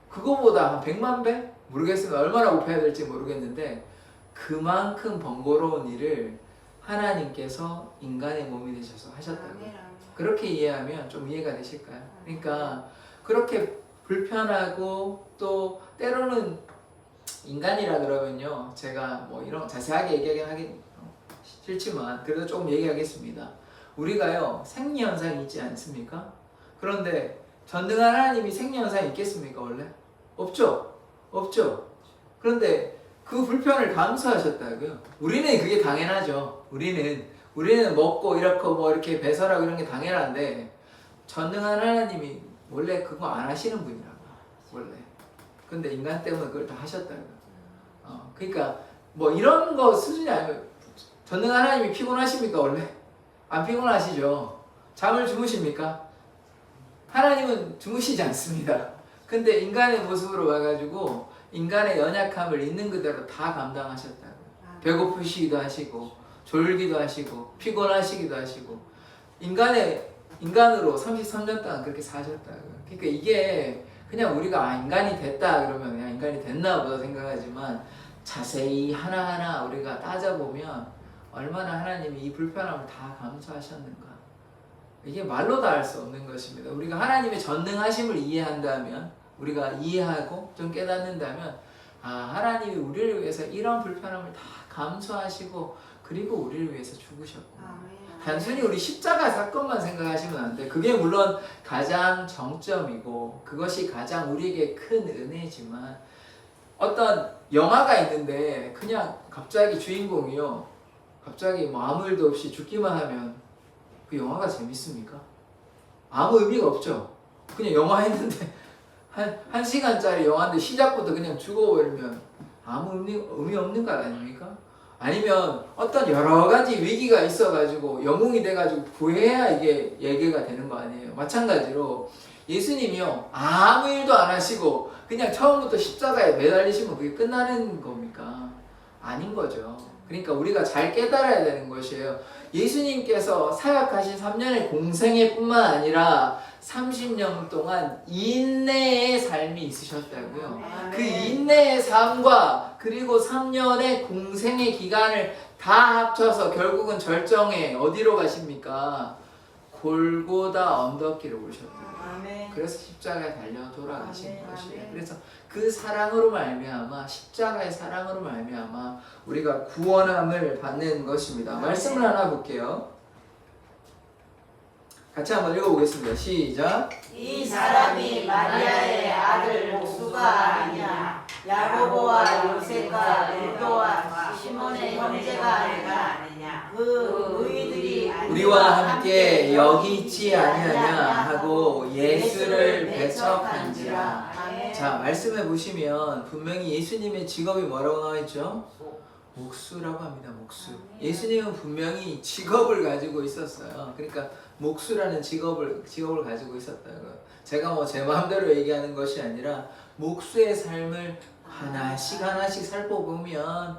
그거보다 한 100만 배? 모르겠으면 얼마나 높여야 될지 모르겠는데, 그만큼 번거로운 일을 하나님께서 인간의 몸이 되셔서 하셨다고요. 그렇게 이해하면 좀 이해가 되실까요? 그러니까 그렇게 불편하고, 또 때로는 인간이라 그러면요, 제가 뭐 이런 자세하게 얘기하긴 싫지만 그래도 조금 얘기하겠습니다. 우리가요 생리현상이 있지 않습니까? 그런데 전능한 하나님이 생리현상이 있겠습니까? 원래? 없죠? 없죠? 그런데 그 불편을 감수하셨다고요. 우리는 그게 당연하죠. 우리는 먹고 이렇고 뭐 이렇게 배설하고 이런 게 당연한데, 전능한 하나님이 원래 그거 안 하시는 분이라고, 원래. 근데 인간 때문에 그걸 다 하셨다고요. 그러니까 뭐 이런 거 수준이 아니면, 전능한 하나님이 피곤하십니까? 원래? 안 피곤하시죠. 잠을 주무십니까? 하나님은 주무시지 않습니다. 근데 인간의 모습으로 와가지고 인간의 연약함을 있는 그대로 다 감당하셨다고요. 배고프시기도 하시고, 졸기도 하시고, 피곤하시기도 하시고, 인간으로 33년 동안 그렇게 사셨다고요. 그러니까 이게 그냥 우리가 인간이 됐다 그러면 그냥 인간이 됐나 보다 생각하지만, 자세히 하나하나 우리가 따져보면 얼마나 하나님이 이 불편함을 다 감수하셨는가, 이게 말로 다 할 수 없는 것입니다. 우리가 하나님의 전능하심을 이해한다면, 우리가 이해하고 좀 깨닫는다면, 하나님이 우리를 위해서 이런 불편함을 다 감수하시고, 그리고 우리를 위해서 죽으셨고, 단순히 우리 십자가 사건만 생각하시면 안 돼. 그게 물론 가장 정점이고 그것이 가장 우리에게 큰 은혜지만, 어떤 영화가 있는데 그냥 갑자기 주인공이요, 갑자기 뭐 아무 일도 없이 죽기만 하면 그 영화가 재밌습니까? 아무 의미가 없죠. 그냥 영화 했는데 한 시간짜리 영화인데 시작부터 그냥 죽어버리면 아무 의미 없는 것 아닙니까? 아니면 어떤 여러 가지 위기가 있어가지고 영웅이 돼가지고 구해야 이게 얘기가 되는 거 아니에요. 마찬가지로 예수님이요, 아무 일도 안 하시고 그냥 처음부터 십자가에 매달리시면 그게 끝나는 겁니까? 아닌 거죠. 그러니까 우리가 잘 깨달아야 되는 것이에요. 예수님께서 사역하신 3년의 공생애 뿐만 아니라 30년 동안 인내의 삶이 있으셨다고요. 그 인내의 삶과 그리고 3년의 공생의 기간을 다 합쳐서 결국은 절정에 어디로 가십니까? 골고다 언덕길에 오셨다고요. 그래서 십자가에 달려 돌아가신 것이에요. 그래서 그 사랑으로 말미암아, 십자가의 사랑으로 말미암아 우리가 구원함을 받는 것입니다. 말씀을 하나 볼게요. 같이 한번 읽어보겠습니다. 시작. 이 사람이 마리아의 아들 목수가 아니냐, 야고보와 요셉과 유도와 시몬의 형제가 아니냐, 그 너희들이 우리와 함께 여기 있지 아니하냐 하고 예수를 배척한지라. 자, 말씀해 보시면 분명히 예수님의 직업이 뭐라고 나와 있죠? 목수라고 합니다. 목수. 예수님은 분명히 직업을 가지고 있었어요. 그러니까 목수라는 직업을 가지고 있었다고요. 제가 뭐 제 마음대로 얘기하는 것이 아니라 목수의 삶을 하나씩 살펴보면,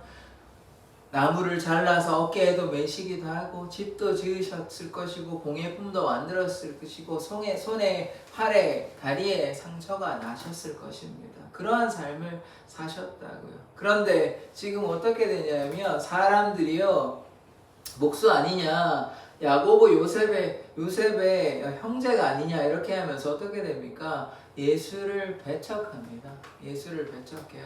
나무를 잘라서 어깨에도 매시기도 하고, 집도 지으셨을 것이고, 공예품도 만들었을 것이고, 손에, 팔에, 다리에 상처가 나셨을 것입니다. 그러한 삶을 사셨다고요. 그런데 지금 어떻게 되냐면, 사람들이요, 목수 아니냐, 야고보 요셉의 형제가 아니냐, 이렇게 하면서 어떻게 됩니까? 예수를 배척합니다. 예수를 배척해요.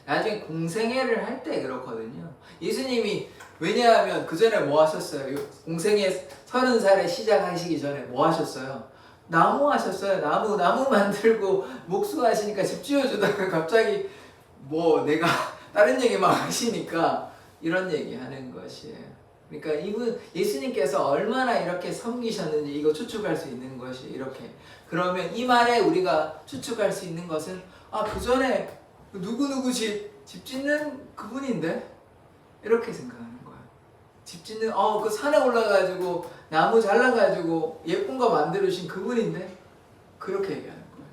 나중에 공생애를 할 때 그렇거든요. 예수님이 왜냐하면 그 전에 뭐 하셨어요? 공생애 30살에 시작하시기 전에 뭐 하셨어요? 나무 하셨어요. 나무 만들고 목수하시니까 집 지어주다가 갑자기 뭐 내가 다른 얘기 막 하시니까 이런 얘기 하는 것이에요. 그러니까 예수님께서 얼마나 이렇게 섬기셨는지 이거 추측할 수 있는 것이 이렇게. 그러면 이 말에 우리가 추측할 수 있는 것은 그 전에 누구누구 집 짓는 그분인데? 이렇게 생각하는 거야. 집 짓는 그 산에 올라가지고 나무 잘라가지고 예쁜 거 만들어주신 그분인데? 그렇게 얘기하는 거야.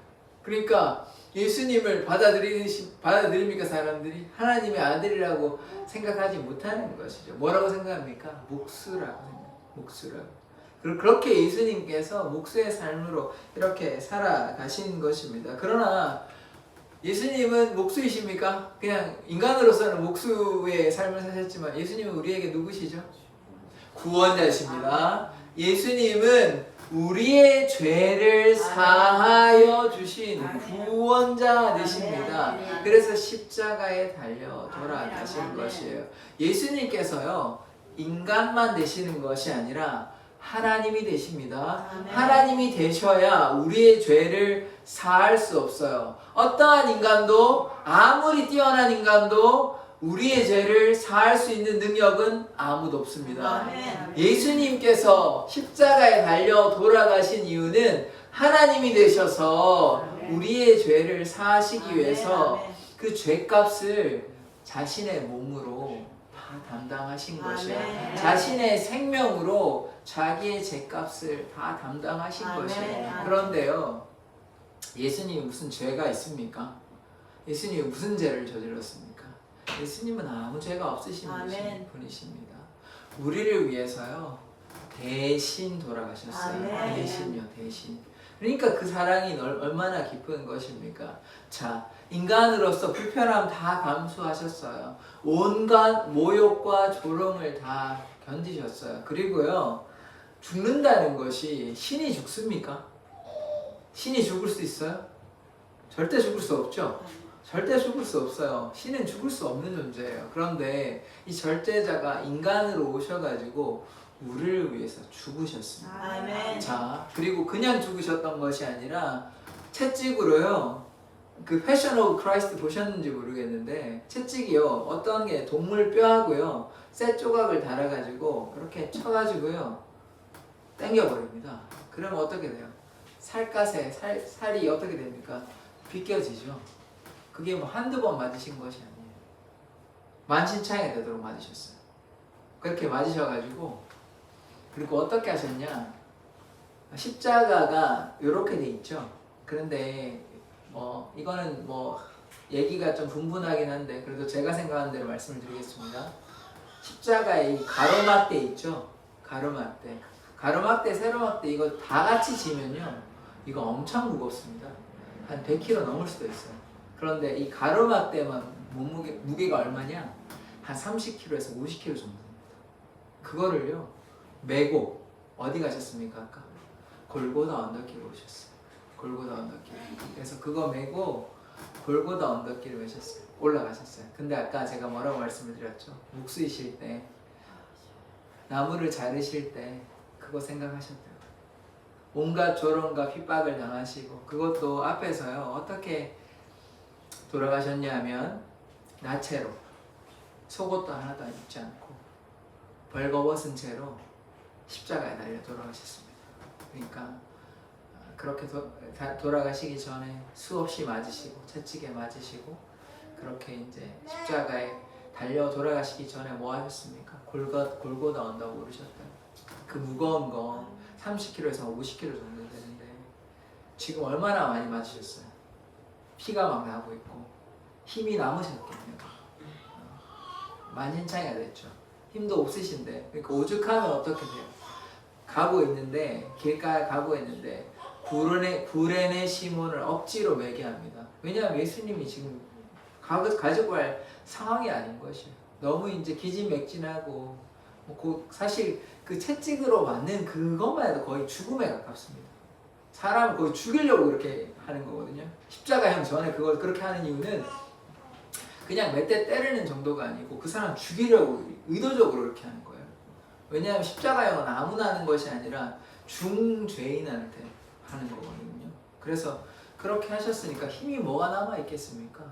그러니까 예수님을 받아들입니까 사람들이? 하나님의 아들이라고 생각하지 못하는 것이죠. 뭐라고 생각합니까? 목수라고 생각해요. 목수라고. 그렇게 예수님께서 목수의 삶으로 이렇게 살아가신 것입니다. 그러나 예수님은 목수이십니까? 그냥 인간으로서는 목수의 삶을 사셨지만 예수님은 우리에게 누구시죠? 구원자이십니다. 예수님은 우리의 죄를 사하여 주신 구원자 되십니다. 그래서 십자가에 달려 돌아가신 것이에요. 예수님께서요, 인간만 되시는 것이 아니라 하나님이 되십니다. 하나님이 되셔야 우리의 죄를 사할 수 없어요. 어떠한 인간도, 아무리 뛰어난 인간도 우리의 죄를 사할 수 있는 능력은 아무도 없습니다. 예수님께서 십자가에 달려 돌아가신 이유는 하나님이 되셔서 우리의 죄를 사하시기 위해서 그 죄값을 자신의 몸으로 다 담당하신 것이에요. 자신의 생명으로 자기의 죄값을 다 담당하신 것이에요. 그런데요, 예수님이 무슨 죄가 있습니까? 예수님이 무슨 죄를 저질렀습니까? 예수님은 아무 죄가 없으신 분이십니다. 우리를 위해서요, 대신 돌아가셨어요. 대신요, 대신. 그러니까 그 사랑이 얼마나 깊은 것입니까? 자, 인간으로서 불편함 다 감수하셨어요. 온갖 모욕과 조롱을 다 견디셨어요. 그리고요, 죽는다는 것이 신이 죽습니까? 신이 죽을 수 있어요? 절대 죽을 수 없죠? 절대 죽을 수 없어요. 신은 죽을 수 없는 존재예요. 그런데 이 절대자가 인간으로 오셔가지고 우리를 위해서 죽으셨습니다. 아멘. 자, 그리고 그냥 죽으셨던 것이 아니라 채찍으로요, 그 패션 오브 크라이스트 보셨는지 모르겠는데 채찍이요, 어떤 게 동물 뼈하고요 쇠 조각을 달아가지고 그렇게 쳐가지고요 당겨버립니다. 그러면 어떻게 돼요? 살갗에 살이 어떻게 됩니까? 비껴지죠. 그게 뭐 한두 번 맞으신 것이 아니에요. 만신창이 되도록 맞으셨어요. 그렇게 맞으셔가지고, 그리고 어떻게 하셨냐, 십자가가 이렇게 돼 있죠. 그런데 이거는 얘기가 좀 분분하긴 한데 그래도 제가 생각하는 대로 말씀을 드리겠습니다. 십자가에 이 가로막대 있죠. 가로막대, 세로막대 이거 다 같이 지면요, 이거 엄청 무겁습니다. 한 100kg 넘을 수도 있어요. 그런데 이 가로막대만 무게가 얼마냐? 한 30kg에서 50kg 정도입니다. 그거를요 메고 어디 가셨습니까? 아까 골고다 언덕길에 오셨어요. 골고다 언덕길. 그래서 그거 메고 골고다 언덕길에 올라가셨어요. 근데 아까 제가 뭐라고 말씀을 드렸죠? 목수이실 때, 나무를 자르실 때 그거 생각하셨대요. 온갖 조롱과 핍박을 당하시고, 그것도 앞에서요 어떻게 돌아가셨냐면 나체로, 속옷도 하나도 입지 않고 벌거벗은 채로 십자가에 달려 돌아가셨습니다. 그러니까 그렇게 돌아가시기 전에 수없이 맞으시고 채찍에 맞으시고 그렇게 이제 십자가에 달려 돌아가시기 전에 뭐 하셨습니까? 골고다 언덕 오르셨다. 그 무거운 거 30kg에서 50kg 정도 되는데 지금 얼마나 많이 맞으셨어요? 피가 막 나고 있고 힘이 남으셨겠네요. 만신창이가 됐죠. 힘도 없으신데, 그러니까 오죽하면 어떻게 돼요? 가고 있는데, 길가에 가고 있는데 구레네 시몬을 억지로 매게 합니다. 왜냐하면 예수님이 지금 가지고 갈 상황이 아닌 것이에요. 너무 이제 기진맥진하고 사실 그 채찍으로 맞는 그것만 해도 거의 죽음에 가깝습니다. 사람을 거의 죽이려고 그렇게 하는 거거든요. 십자가형 전에 그걸 그렇게 하는 이유는 그냥 몇 대 때리는 정도가 아니고 그 사람 죽이려고 의도적으로 그렇게 하는 거예요. 왜냐하면 십자가형은 아무나 하는 것이 아니라 중죄인한테 하는 거거든요. 그래서 그렇게 하셨으니까 힘이 뭐가 남아 있겠습니까?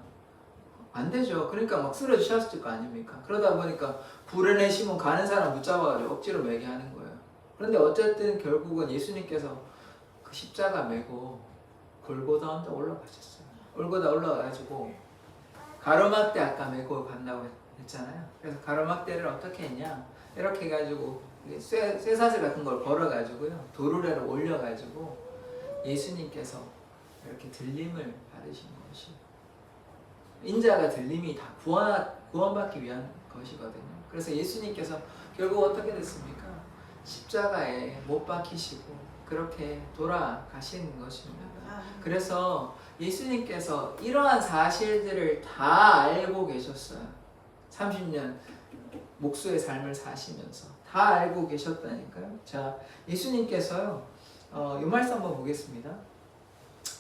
안 되죠. 그러니까 막 쓰러지셨을 거 아닙니까? 그러다 보니까 불에 내시면 가는 사람 붙잡아가지고 억지로 매게 하는 거예요. 그런데 어쨌든 결국은 예수님께서 그 십자가 메고 골고다 언덕 올라가셨어요. 골고다 올라가가지고 가로막대 아까 메고 간다고 했잖아요. 그래서 가로막대를 어떻게 했냐? 이렇게 해가지고 쇠사슬 같은 걸 걸어가지고요. 도르래로 올려가지고 예수님께서 이렇게 들림을 받으신 것이 인자가 들림이 다 구원받기 위한 것이거든요. 그래서 예수님께서 결국 어떻게 됐습니까? 십자가에 못 박히시고 그렇게 돌아가신 것입니다. 그래서 예수님께서 이러한 사실들을 다 알고 계셨어요. 30년 목수의 삶을 사시면서 다 알고 계셨다니까요. 자, 예수님께서요. 이 말씀 한번 보겠습니다.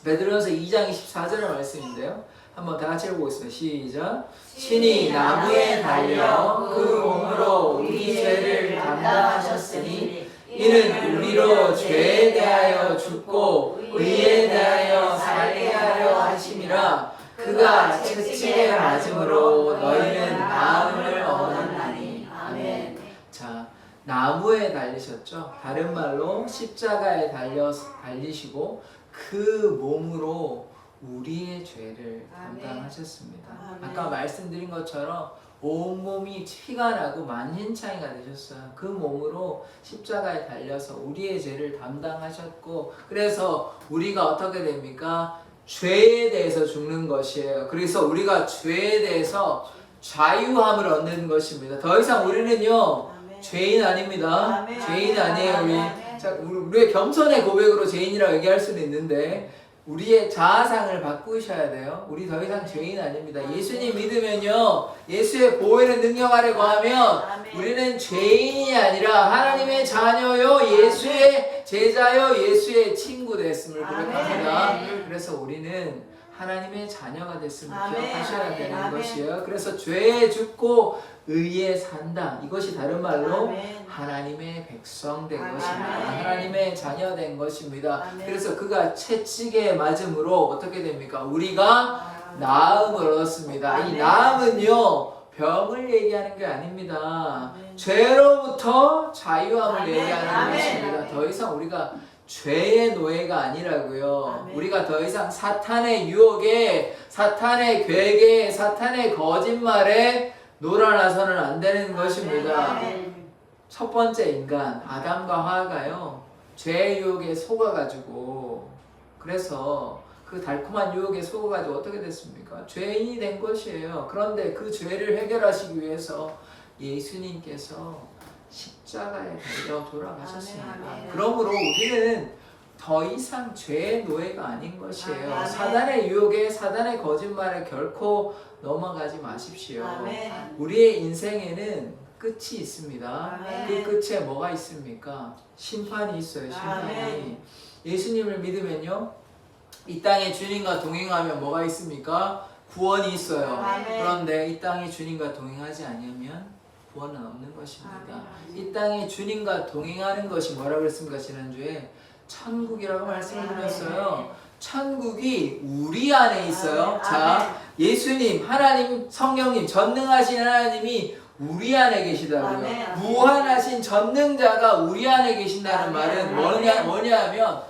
베드로전서 2장 24절의 말씀인데요. 한번 다 같이 읽어보겠습니다. 시작. 신이 나무에 달려 그 몸으로 우리 죄를 담당하셨으니 이는 우리로 죄에 대하여 죽고 의에 대하여 살게 하려 하심이라. 그가 채찍에 맞음으로 너희는 나음을 얻었나니. 아멘. 자, 나무에 달리셨죠. 다른 말로 십자가에 달리시고 그 몸으로 우리의 죄를 담당하셨습니다. 아까 말씀드린 것처럼 온몸이 피가 나고 만신창이가 되셨어요. 그 몸으로 십자가에 달려서 우리의 죄를 담당하셨고, 그래서 우리가 어떻게 됩니까? 죄에 대해서 죽는 것이에요. 그래서 우리가 죄에 대해서 자유함을 얻는 것입니다. 더 이상 우리는요 죄인 아닙니다. 죄인 아니에요. 우리의 겸손의 고백으로 죄인이라고 얘기할 수는 있는데 우리의 자아상을 바꾸셔야 돼요. 우리 더 이상 죄인 아닙니다. 예수님 믿으면요, 예수의 보혈의 능력 아래 거하면 우리는 죄인이 아니라 하나님의 자녀요, 예수의 제자요, 예수의 친구 됐음을 고백합니다. 그래서 우리는 하나님의 자녀가 됐음을 기억하셔야 되는 것이에요. 그래서 죄에 죽고 의에 산다. 이것이 다른 말로 하나님의 백성 된 것입니다. 하나님의 자녀 된 것입니다. 그래서 그가 채찍에 맞음으로 어떻게 됩니까? 우리가 나음을 얻었습니다. 이 나음은요 병을 얘기하는 게 아닙니다. 죄로부터 자유함을 얘기하는 것입니다. 더 이상 우리가 죄의 노예가 아니라고요. 우리가 더 이상 사탄의 유혹에, 사탄의 괴계에, 사탄의 거짓말에 놀아나서는 안 되는 것입니다. 첫 번째 인간 아담과 하와가요 죄의 유혹에 속아가지고, 그래서 그 달콤한 유혹에 속아가지고 어떻게 됐습니까? 죄인이 된 것이에요. 그런데 그 죄를 해결하시기 위해서 예수님께서 십자가에 달려 돌아가셨습니다. 그러므로 우리는 더 이상 죄의 노예가 아닌 것이에요. 사단의 유혹에, 사단의 거짓말에 결코 넘어가지 마십시오. 우리의 인생에는 끝이 있습니다. 그 끝에 뭐가 있습니까? 심판이 있어요. 심판이. 예수님을 믿으면요 이 땅에 주님과 동행하면 뭐가 있습니까? 구원이 있어요. 그런데 이 땅에 주님과 동행하지 않으면 구원은 없는 것입니다. 이 땅에 주님과 동행하는 것이 뭐라고 그랬습니까? 지난주에 천국이라고 말씀을 드렸어요. 천국이 우리 안에 있어요. 자, 예수님, 하나님, 성령님, 전능하신 하나님이 우리 안에 계시다고요. 무한하신 전능자가 우리 안에 계신다는 말은 뭐냐 하면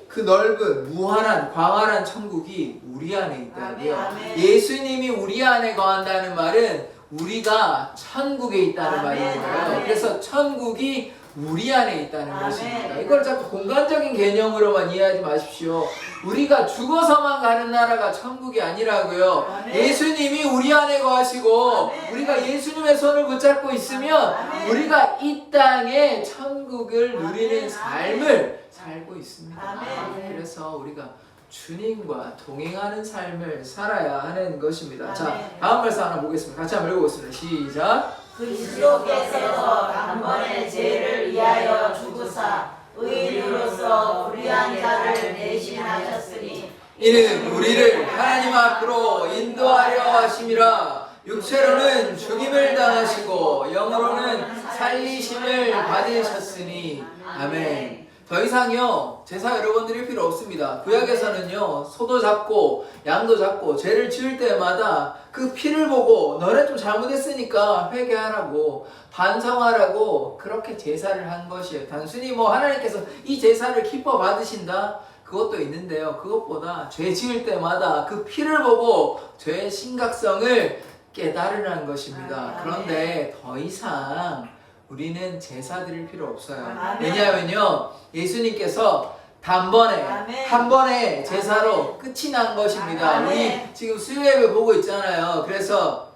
그 넓은 무한한 광활한 천국이 우리 안에 있다고요. 예수님이 우리 안에 거한다는 말은 우리가 천국에 있다는 말인 거예요. 그래서 천국이 우리 안에 있다는 것입니다. 이걸 자꾸 공간적인 개념으로만 이해하지 마십시오. 우리가 죽어서만 가는 나라가 천국이 아니라고요. 예수님이 우리 안에 거하시고 우리가 예수님의 손을 붙잡고 있으면 우리가 이 땅에 천국을 누리는 삶을 살고 있습니다. 그래서 우리가 주님과 동행하는 삶을 살아야 하는 것입니다. 자, 다음 말씀 하나 보겠습니다. 같이 한번 읽어보겠습니다. 시작. 그리스도께서 단번에 죄를 위하여 죽으사 의인으로서 불의한 자를 대신하셨으니 이는 우리를 하나님 앞으로 인도하려 하심이라. 육체로는 죽임을 당하시고 영으로는 살리심을 받으셨으니. 아멘. 더 이상요 제사 여러 번 드릴 필요 없습니다. 구약에서는요 소도 잡고 양도 잡고 죄를 지을 때마다 그 피를 보고 너네 좀 잘못했으니까 회개하라고 반성하라고 그렇게 제사를 한 것이에요. 단순히 뭐 하나님께서 이 제사를 기뻐 받으신다 그것도 있는데요, 그것보다 죄 지을 때마다 그 피를 보고 죄의 심각성을 깨달으라는 것입니다. 그런데 더 이상 우리는 제사 드릴 필요 없어요. 왜냐하면요 예수님께서 단번에 한 번의 제사로 끝이 난 것입니다. 우리 지금 수요예배 보고 있잖아요. 그래서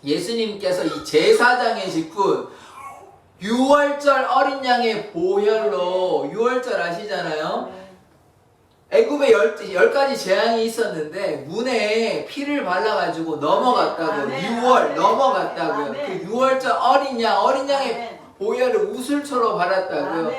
예수님께서 이 제사장의 직분 6월절 어린 양의 보혈로, 6월절 아시잖아요. 애굽에 10가지 재앙이 있었는데 문에 피를 발라가지고 넘어갔다고. 6월 넘어갔다고요. 그 6월절 어린 양의 보혈을 우슬초로 발랐다고요.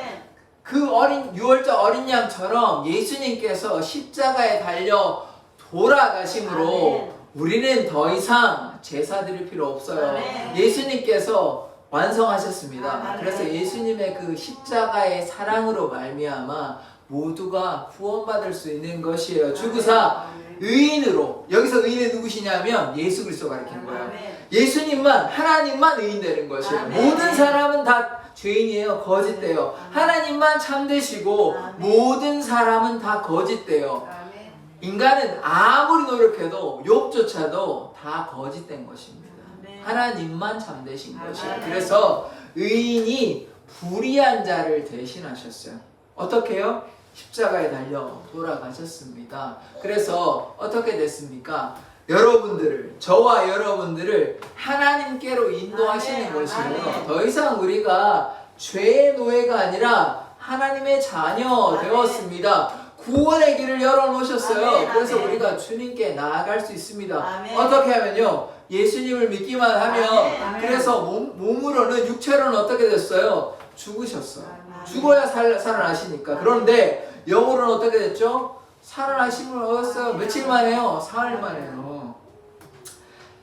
그 6월절 어린 양처럼 예수님께서 십자가에 달려 돌아가심으로 우리는 더 이상 제사 드릴 필요 없어요. 예수님께서 완성하셨습니다. 그래서 예수님의 그 십자가의 사랑으로 말미암아 모두가 구원받을 수 있는 것이에요. 주구사 의인으로. 여기서 의인은 누구시냐면 예수 그리스도가 가르치는 거예요. 예수님만, 하나님만 의인 되는 것이에요. 모든 사람은 다 죄인이에요. 거짓돼요. 하나님만 참되시고 모든 사람은 다 거짓돼요. 인간은 아무리 노력해도 욥조차도 다 거짓된 것입니다. 하나님만 참되신 것이에요. 그래서 의인이 불의한 자를 대신하셨어요. 어떻게 해요? 십자가에 달려 돌아가셨습니다. 그래서 어떻게 됐습니까? 여러분들을, 저와 여러분들을 하나님께로 인도하시는 것이에요. 더 이상 우리가 죄의 노예가 아니라 하나님의 자녀 되었습니다. 구원의 길을 열어놓으셨어요. 그래서 우리가 주님께 나아갈 수 있습니다. 어떻게 하면요? 예수님을 믿기만 하면. 그래서 몸으로는, 육체로는 어떻게 됐어요? 죽으셨어요. 죽어야 살아나시니까. 그런데 영으로는 어떻게 됐죠? 살아나심을 얻었어요. 며칠 만에요? 사흘 만에요.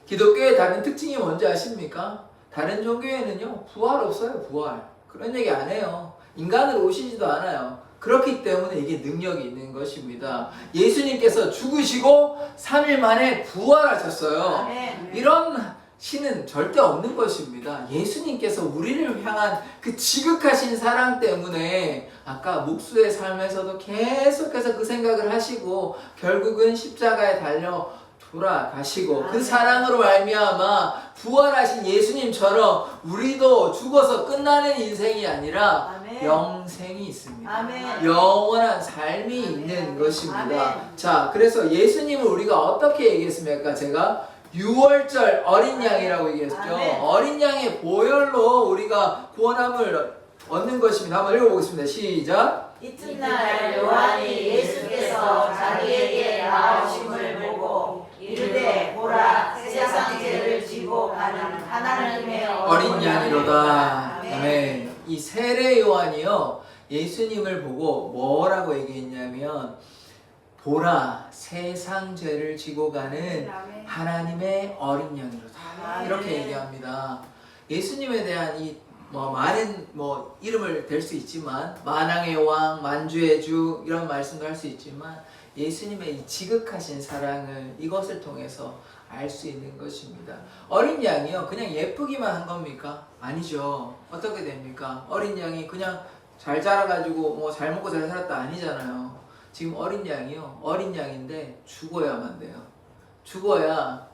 기독교의 다른 특징이 뭔지 아십니까? 다른 종교에는요 부활 없어요. 부활. 그런 얘기 안 해요. 인간으로 오시지도 않아요. 그렇기 때문에 이게 능력이 있는 것입니다. 예수님께서 죽으시고 3일 만에 부활하셨어요. 이런 신은 절대 없는 것입니다. 예수님께서 우리를 향한 그 지극하신 사랑 때문에 아까 목수의 삶에서도 계속해서 그 생각을 하시고 결국은 십자가에 달려 돌아가시고 그 사랑으로 말미암아 부활하신 예수님처럼 우리도 죽어서 끝나는 인생이 아니라 영생이 있습니다. 영원한 삶이 있는 것입니다. 자, 그래서 예수님을 우리가 어떻게 얘기했습니까? 제가 6월절 어린 양이라고 얘기했죠. 어린 양의 보혈로 우리가 구원함을 얻는 것입니다. 한번 읽어보겠습니다. 시작. 이튿날 요한이 예수께서 자기에게 나오심을 보고 이르되 보라 세상 죄를 지고 가는 하나님의 어린 양이로다. 아멘. 이 세례 요한이요 예수님을 보고 뭐라고 얘기했냐면 보라 세상 죄를 지고 가는 하나님의 어린 양이로다. 이렇게 얘기합니다. 예수님에 대한 이 많은 이름을 댈 수 있지만 만왕의 왕, 만주의 주 이런 말씀도 할 수 있지만 예수님의 이 지극하신 사랑을 이것을 통해서 알 수 있는 것입니다. 어린 양이요 그냥 예쁘기만 한 겁니까? 아니죠. 어떻게 됩니까? 어린 양이 그냥 잘 자라가지고 잘 먹고 잘 살았다 아니잖아요. 지금 어린 양이요 어린 양인데 죽어야만 돼요. 죽어야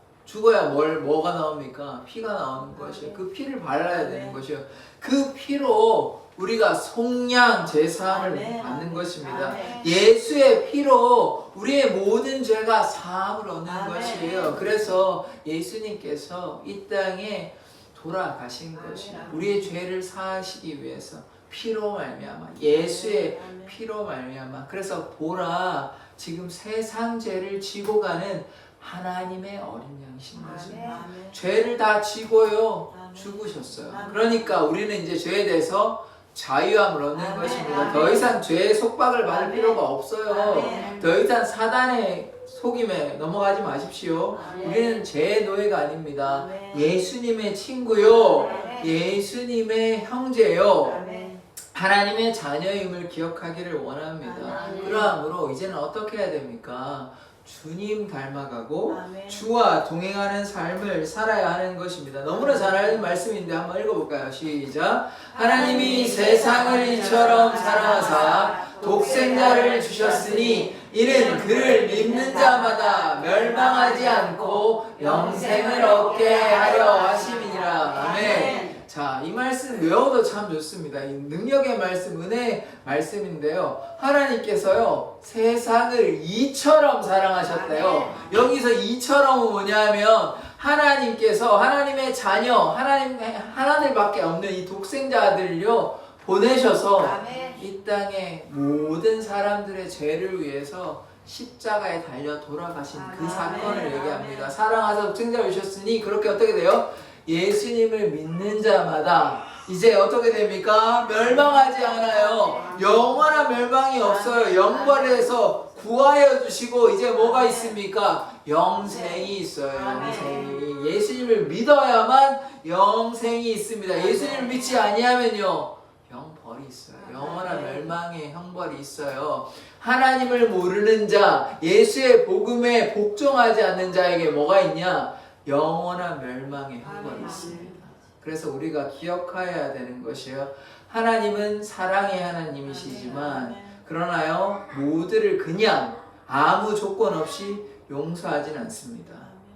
뭐가 나옵니까? 피가 나오는 것이에요. 그 피를 발라야 되는 것이에요. 그 피로 우리가 속량 제사함을 받는 것입니다. 예수의 피로 우리의 모든 죄가 사함을 얻는 것이에요. 그래서 예수님께서 이 땅에 돌아가신 것이에요. 우리의 죄를 사하시기 위해서 피로 말미암아 예수의 피로 말미암아. 그래서 보라 지금 세상 죄를 지고 가는 하나님의 어린 양이신 것입니다. 죄를 다 지고요 죽으셨어요. 그러니까 우리는 이제 죄에 대해서 자유함을 얻는 아멘. 것입니다. 아멘. 더 이상 죄의 속박을 받을 아멘. 필요가 없어요. 아멘. 더 이상 사단의 속임에 넘어가지 마십시오. 아멘. 우리는 죄의 노예가 아닙니다. 아멘. 예수님의 친구요. 아멘. 예수님의 형제요. 아멘. 하나님의 자녀임을 기억하기를 원합니다. 아멘. 그러므로 이제는 어떻게 해야 됩니까? 주님 닮아가고 아멘. 주와 동행하는 삶을 살아야 하는 것입니다. 너무나 잘 알는 말씀인데 한번 읽어볼까요? 시작. 하나님이 세상을 이처럼 사랑하사 독생자를 주셨으니 이는 그를 믿는 자마다 멸망하지 않고 영생을 얻게 하려 하심이니라. 아멘. 자, 이 말씀 외워도 참 좋습니다. 이 능력의 말씀, 은혜의 말씀인데요. 하나님께서요, 세상을 이처럼 사랑하셨대요. 여기서 이처럼은 뭐냐면, 하나님께서 하나님의 자녀, 하나님밖에 없는 이 독생자들요, 보내셔서 아멘. 이 땅의 모든 사람들의 죄를 위해서 십자가에 달려 돌아가신 그 아멘. 사건을 아멘. 얘기합니다. 사랑하사 독생자를 주셨으니 그렇게 어떻게 돼요? 예수님을 믿는 자마다 이제 어떻게 됩니까? 멸망하지 않아요. 영원한 멸망이 없어요. 영벌에서 구하여 주시고 이제 뭐가 있습니까? 영생이 있어요. 영생이. 예수님을 믿어야만 영생이 있습니다. 예수님을 믿지 아니하면요, 영벌이 있어요. 영원한 멸망의 형벌이 있어요. 하나님을 모르는 자, 예수의 복음에 복종하지 않는 자에게 뭐가 있냐? 영원한 멸망의 형벌이 있습니다. 그래서 우리가 기억해야 되는 것이요, 하나님은 사랑의 하나님이시지만 그러나요, 모두를 그냥 아무 조건 없이 용서하진 않습니다.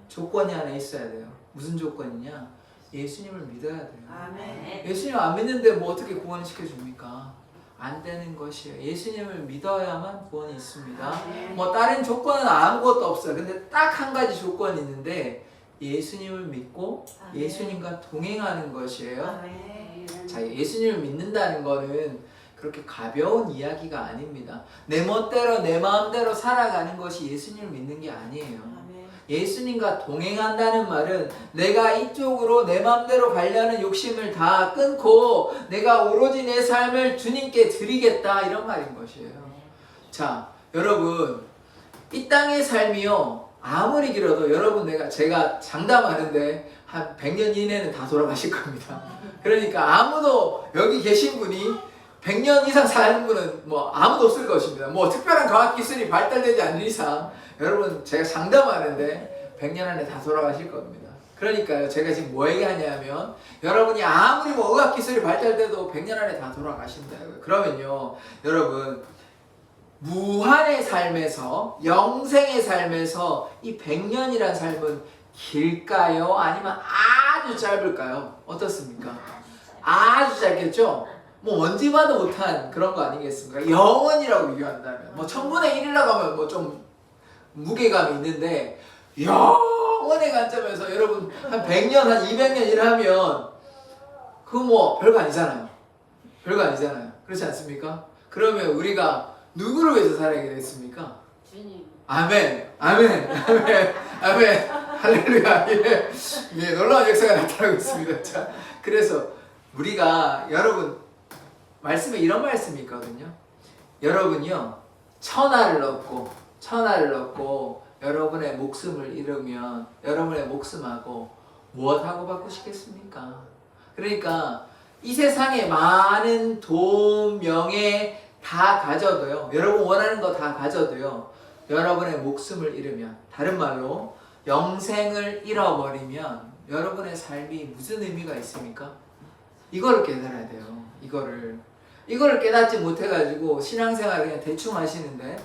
조건이 하나 있어야 돼요. 무슨 조건이냐? 예수님을 믿어야 돼요. 아멘. 예수님 안 믿는데 뭐 어떻게 구원을 시켜줍니까? 안 되는 것이에요. 예수님을 믿어야만 구원이 있습니다. 아멘. 뭐 다른 조건은 아무것도 없어요. 근데 딱 한 가지 조건이 있는데 예수님을 믿고 아멘. 예수님과 동행하는 것이에요. 아멘. 자, 예수님을 믿는다는 거는 그렇게 가벼운 이야기가 아닙니다. 내 멋대로 내 마음대로 살아가는 것이 예수님을 믿는 게 아니에요. 아멘. 예수님과 동행한다는 말은 내가 이쪽으로 내 마음대로 가려는 욕심을 다 끊고 내가 오로지 내 삶을 주님께 드리겠다, 이런 말인 것이에요. 자, 여러분, 이 땅의 삶이요, 아무리 길어도 여러분, 제가 장담하는데 한 100년 이내는 다 돌아가실 겁니다. 그러니까 아무도, 여기 계신 분이 100년 이상 사는 분은 뭐 아무도 없을 것입니다. 뭐 특별한 과학기술이 발달되지 않는 이상 여러분, 제가 장담하는데 100년 안에 다 돌아가실 겁니다. 그러니까요, 제가 지금 뭐 얘기하냐면, 여러분이 아무리 뭐 의학기술이 발달돼도 100년 안에 다 돌아가신다고요. 그러면요, 여러분, 무한의 삶에서, 영생의 삶에서 이 100년이란 삶은 길까요? 아니면 아주 짧을까요? 어떻습니까? 아주 짧겠죠? 뭐 먼지 봐도 못한 그런 거 아니겠습니까? 영원이라고 비교한다면, 뭐 1000분의 1이라고 하면 뭐 좀 무게감이 있는데, 영원의 관점에서 여러분 한 100년, 한 200년 일하면 그거 뭐 별거 아니잖아요. 별거 아니잖아요. 그렇지 않습니까? 그러면 우리가 누구를 위해서 살아야 되겠습니까? 주님. 아멘, 아멘, 아멘, 아멘, 할렐루야. 예, 예, 놀라운 역사가 나타나고 있습니다. 자, 그래서 우리가, 여러분, 말씀에 이런 말씀이 있거든요. 여러분이요, 천하를 얻고 여러분의 목숨을 잃으면 여러분의 목숨하고 무엇하고 바꾸시겠습니까? 그러니까 이 세상에 많은 돈, 명예 다 가져도요, 여러분 원하는 거 다 가져도요, 여러분의 목숨을 잃으면, 다른 말로 영생을 잃어버리면 여러분의 삶이 무슨 의미가 있습니까? 이거를 깨달아야 돼요. 이거를 깨닫지 못해가지고 신앙생활을 그냥 대충 하시는데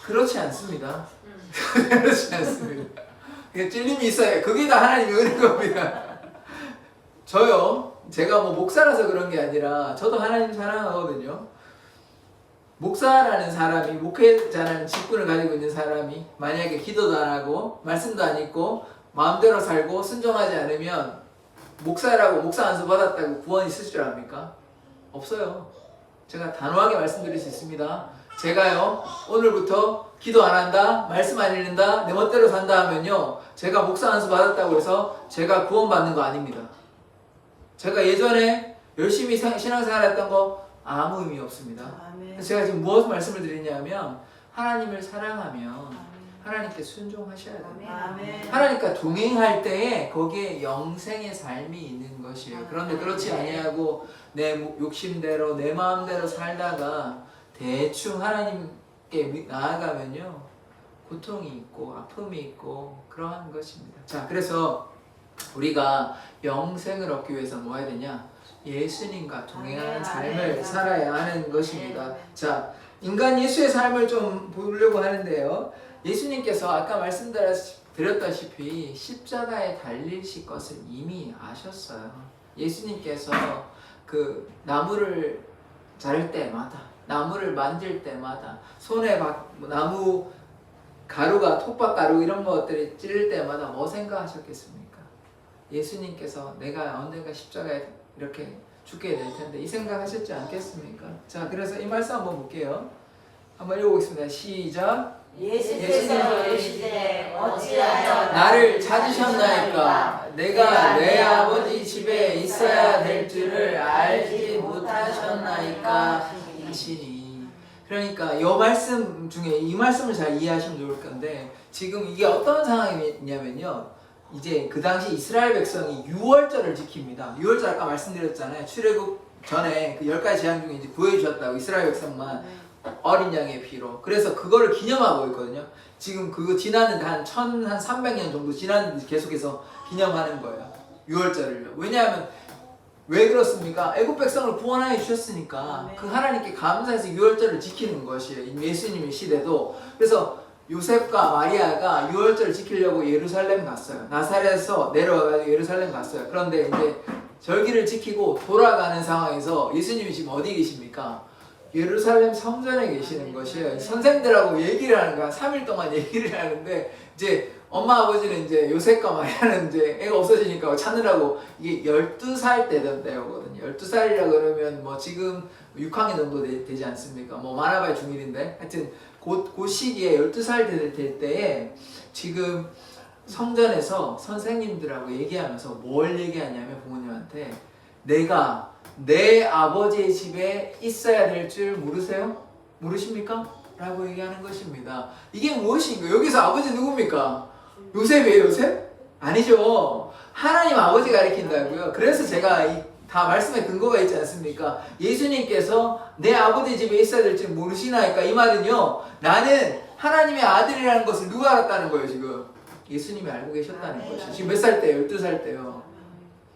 그렇지 않습니다. 그렇지 않습니다. 찔림이 있어야, 그게 다 하나님의 은혜인 겁니다. 저요, 제가 뭐 목사라서 그런 게 아니라 저도 하나님 사랑하거든요. 목사라는 사람이, 목회자라는 직분을 가지고 있는 사람이 만약에 기도도 안 하고 말씀도 안 읽고 마음대로 살고 순종하지 않으면 목사라고 목사 안수 받았다고 구원이 있을 줄 압니까? 없어요. 제가 단호하게 말씀드릴 수 있습니다. 제가요, 오늘부터 기도 안 한다, 말씀 안 읽는다, 내 멋대로 산다 하면요, 제가 목사 안수 받았다고 해서 제가 구원받는 거 아닙니다. 제가 예전에 열심히 신앙생활 했던 거 아무 의미 없습니다. 아멘. 그래서 제가 지금 무엇 말씀을 드리냐면 하나님을 사랑하면 하나님께 순종하셔야 됩니다. 아멘. 하나님과 동행할 때에 거기에 영생의 삶이 있는 것이에요. 그런데 그렇지 아니하고 내 욕심대로 내 마음대로 살다가 대충 하나님께 나아가면요 고통이 있고 아픔이 있고 그러한 것입니다. 자, 그래서 우리가 영생을 얻기 위해서 뭐 해야 되냐? 예수님과 동행하는 삶을 살아야 하는 것입니다. 자, 인간 예수의 삶을 좀 보려고 하는데요. 예수님께서 아까 말씀드렸다시피 십자가에 달리실 것을 이미 아셨어요. 예수님께서 그 나무를 자를 때마다, 나무를 만질 때마다, 손에 나무 가루가 톱밥가루 이런 것들이 찌를 때마다 뭐 생각하셨겠습니까? 예수님께서 내가 언젠가 십자가에 이렇게 죽게 될 텐데 이 생각하셨지 않겠습니까? 자, 그래서 이 말씀 한번 볼게요. 한번 읽어보겠습니다. 시작. 예수께서 이르시되 어찌하여 나를 찾으셨나이까? 내가 내 아버지 집에 있어야 될 줄을 알지 못하셨나이까? 하시니. 그러니까 이 말씀 중에 이 말씀을 잘 이해하시면 좋을 건데 지금 이게 어떤 상황이냐면요. 이제 그 당시 이스라엘 백성이 유월절을 지킵니다. 유월절 아까 말씀드렸잖아요. 출애굽 전에 그 10가지 재앙 중에 이제 구해주셨다고 이스라엘 백성만 어린 양의 피로. 그래서 그거를 기념하고 있거든요. 지금 그거 지나는 한 1300년 정도 지났는데 계속해서 기념하는 거예요. 유월절을요. 왜냐하면 왜 그렇습니까? 애국 백성을 구원하여 주셨으니까 그 하나님께 감사해서 유월절을 지키는 것이에요. 예수님의 시대도. 그래서 요셉과 마리아가 유월절을 지키려고 예루살렘 갔어요. 나사렛에서 내려와가지고 예루살렘 갔어요. 그런데 이제 절기를 지키고 돌아가는 상황에서 예수님이 지금 어디 계십니까? 예루살렘 성전에 계시는 것이에요. 선생들하고 얘기를 하는 거야. 3일 동안 얘기를 하는데 이제 엄마 아버지는 이제 요셉과 마리아는 이제 애가 없어지니까 찾느라고 이게 12살 때 된 때거든요. 12살이라 그러면 뭐 지금 6학년 정도 되지 않습니까? 뭐 많아봐야 중1인데 하여튼 그 시기에 12살 될 때에 지금 성전에서 선생님들하고 얘기하면서 뭘 얘기하냐면 부모님한테 내가 내 아버지의 집에 있어야 될 줄 모르세요? 모르십니까? 라고 얘기하는 것입니다. 이게 무엇인가? 여기서 아버지 누굽니까? 요셉이에요, 요셉? 아니죠. 하나님 아버지 가리킨다고요. 그래서 제가 다 말씀에 근거가 있지 않습니까? 예수님께서 내 아버지 집에 있어야 될 줄 모르시나이까? 이 말은요, 나는 하나님의 아들이라는 것을 누가 알았다는 거예요, 지금? 예수님이 알고 계셨다는 것이죠. 지금 몇 살 때요? 12살 때요.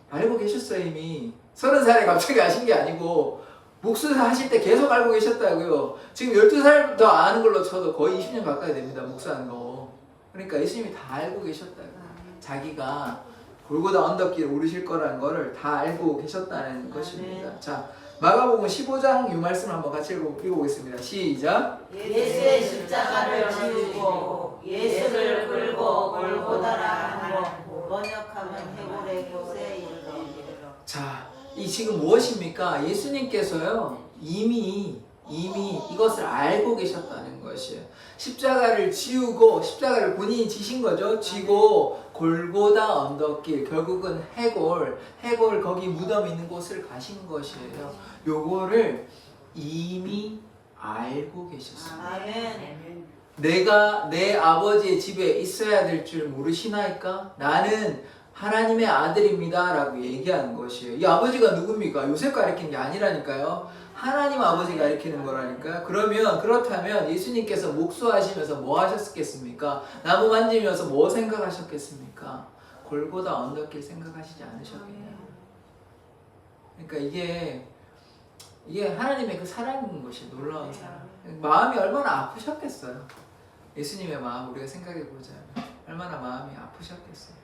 알고 계셨어요, 이미. 30살에 갑자기 아신 게 아니고, 목수사 하실 때 계속 알고 계셨다고요. 지금 12살부터 아는 걸로 쳐도 거의 20년 가까이 됩니다, 목수하는 거. 그러니까 예수님이 다 알고 계셨다고요. 자기가 골고다 언덕길 오르실 거라는 거를 다 알고 계셨다는 것입니다. 자, 마가복음 15장 이 말씀을 한번 같이 읽어보겠습니다. 시작. 예수의 십자가를 지우고 예수를 끌고 골고다라 하고 번역하면 해골의 곳에 이르러. 자, 이 지금 무엇입니까? 예수님께서요 이미 이것을 알고 계셨다는 것이에요. 십자가를 지우고 십자가를 본인이 지신 거죠. 지고 골고다 언덕길, 결국은 해골 거기 무덤 있는 곳을 가신 것이에요. 요거를 이미 알고 계셨습니다. 아멘. 내가 내 아버지의 집에 있어야 될 줄 모르시나이까? 나는 하나님의 아들입니다 라고 얘기하는 것이에요. 이 아버지가 누굽니까? 요셉 가리키는 게 아니라니까요. 하나님 아버지 가리키는 거라니까요. 그렇다면 예수님께서 목수하시면서 뭐 하셨겠습니까? 나무 만지면서 뭐 생각하셨겠습니까? 골고다 언덕길 생각하시지 않으셨겠냐요. 그러니까 이게 하나님의 그 사랑인 것이 놀라운 사랑. 마음이 얼마나 아프셨겠어요. 예수님의 마음 우리가 생각해 보자면 얼마나 마음이 아프셨겠어요.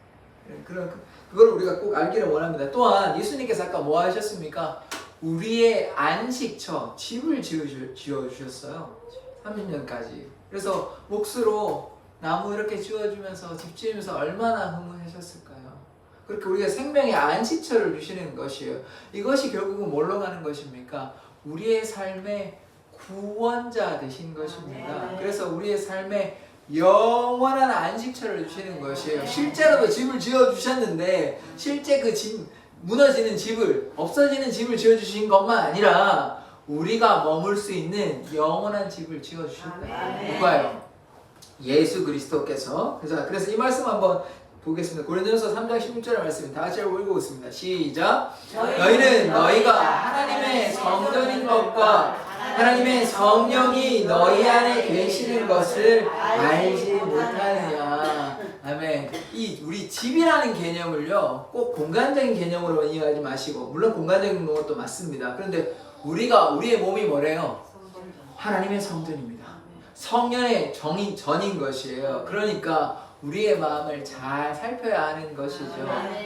그걸 우리가 꼭 알기를 원합니다. 또한 예수님께서 아까 뭐 하셨습니까? 우리의 안식처, 집을 지어주셨어요. 30년까지. 그래서 몫으로 나무 이렇게 지어주면서 집 지으면서 얼마나 흥분하셨을까요? 그렇게 우리가 생명의 안식처를 주시는 것이에요. 이것이 결국은 뭘로 가는 것입니까? 우리의 삶의 구원자 되신 것입니다. 그래서 우리의 삶에 영원한 안식처를 주시는 것이에요. 실제로도 집을 지어주셨는데 실제 그 집 무너지는 집을, 없어지는 집을 지어주신 것만 아니라 우리가 머물 수 있는 영원한 집을 지어주실 거예요. 누가요? 예수 그리스도께서. 그래서 이 말씀 한번 보겠습니다. 고린도전서 3장 16절의 말씀 다 같이 읽어보겠습니다. 시작. 너희는 너희가 하나님의 성전인 것과 하나님의 성령이 너희 안에 계시는 것을 알지 못하느냐. 아멘. 이 우리 집이라는 개념을요, 꼭 공간적인 개념으로 이해하지 마시고, 물론 공간적인 것도 맞습니다. 그런데 우리의 몸이 뭐래요? 하나님의 성전입니다. 성령의 전인 것이에요. 그러니까 우리의 마음을 잘 살펴야 하는 것이죠.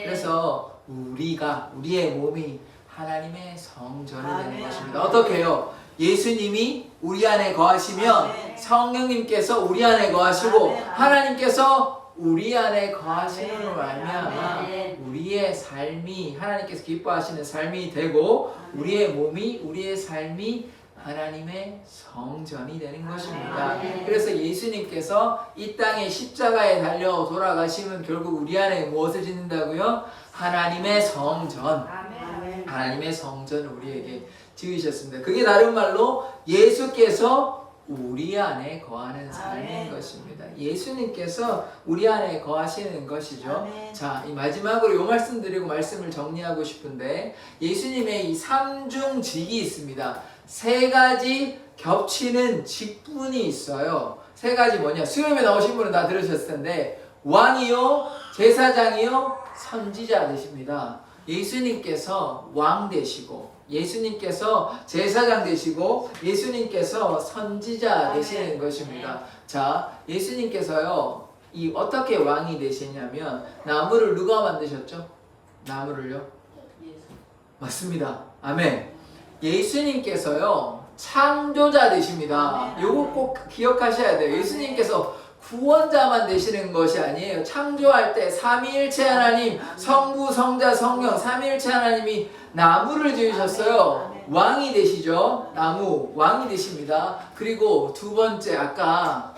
그래서 우리의 몸이 하나님의 성전이 되는 것입니다. 어떻게 해요? 예수님이 우리 안에 거하시면 성령님께서 우리 안에 거하시고 하나님께서 우리 안에 거하시는 걸 알면 우리의 삶이 하나님께서 기뻐하시는 삶이 되고 우리의 몸이 우리의 삶이 하나님의 성전이 되는 것입니다. 그래서 예수님께서 이 땅에 십자가에 달려 돌아가시면 결국 우리 안에 무엇을 짓는다고요? 하나님의 성전. 하나님의 성전을 우리에게 지으셨습니다. 그게 다른 말로 예수께서 우리 안에 거하는 삶인 것입니다. 예수님께서 우리 안에 거하시는 것이죠. 자, 이 마지막으로 이 말씀 드리고 말씀을 정리하고 싶은데, 예수님의 이 삼중직이 있습니다. 세 가지 겹치는 직분이 있어요. 세 가지 뭐냐? 수요일에 나오신 분은 다 들으셨을 텐데, 왕이요, 제사장이요, 선지자 되십니다. 예수님께서 왕 되시고, 예수님께서 제사장 되시고, 예수님께서 선지자 되시는 것입니다. 자, 예수님께서요, 이 어떻게 왕이 되시냐면, 나무를 누가 만드셨죠? 나무를요? 맞습니다. 아멘. 예수님께서요, 창조자 되십니다. 요거 꼭 기억하셔야 돼요. 예수님께서 구원자만 되시는 것이 아니에요. 창조할 때 삼위일체 하나님, 성부, 성자, 성령, 삼위일체 하나님이 나무를 지으셨어요. 왕이 되시죠. 나무, 왕이 되십니다. 그리고 두 번째, 아까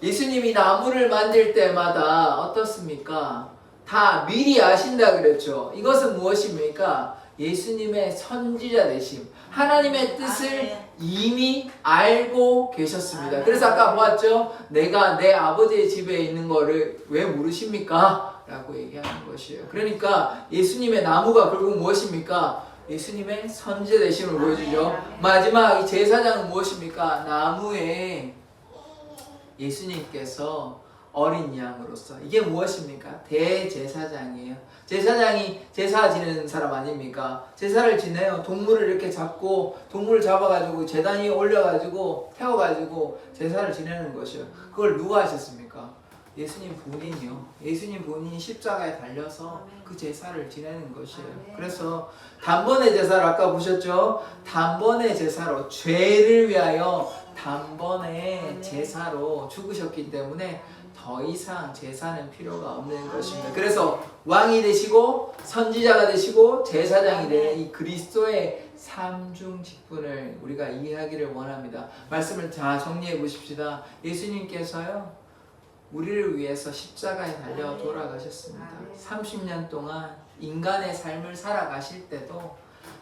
예수님이 나무를 만들 때마다 어떻습니까? 다 미리 아신다 그랬죠. 이것은 무엇입니까? 예수님의 선지자 되심, 하나님의 뜻을 이미 알고 계셨습니다. 그래서 아까 보았죠? 내가 내 아버지의 집에 있는 거를 왜 물으십니까? 라고 얘기하는 것이에요. 그러니까 예수님의 나무가 결국 무엇입니까? 예수님의 선지자 되심을 보여주죠. 마지막 이 제사장은 무엇입니까? 나무에 예수님께서 어린 양으로서, 이게 무엇입니까? 대제사장이에요. 제사장이 제사 지내는 사람 아닙니까? 제사를 지내요. 동물을 이렇게 잡고, 동물을 잡아가지고 제단 위에 올려가지고 태워가지고 제사를 지내는 것이요. 그걸 누가 하셨습니까? 예수님 본인이요. 예수님 본인이 십자가에 달려서 그 제사를 지내는 것이에요. 그래서 단번에 제사를 아까 보셨죠? 단번에 제사로, 죄를 위하여 단번에 제사로 죽으셨기 때문에 더 이상 제사는 필요가 없는 것입니다. 그래서 왕이 되시고 선지자가 되시고 제사장이 되는 이 그리스도의 삼중 직분을 우리가 이해하기를 원합니다. 말씀을 다 정리해 보십시다. 예수님께서요, 우리를 위해서 십자가에 달려 돌아가셨습니다. 30년 동안 인간의 삶을 살아가실 때도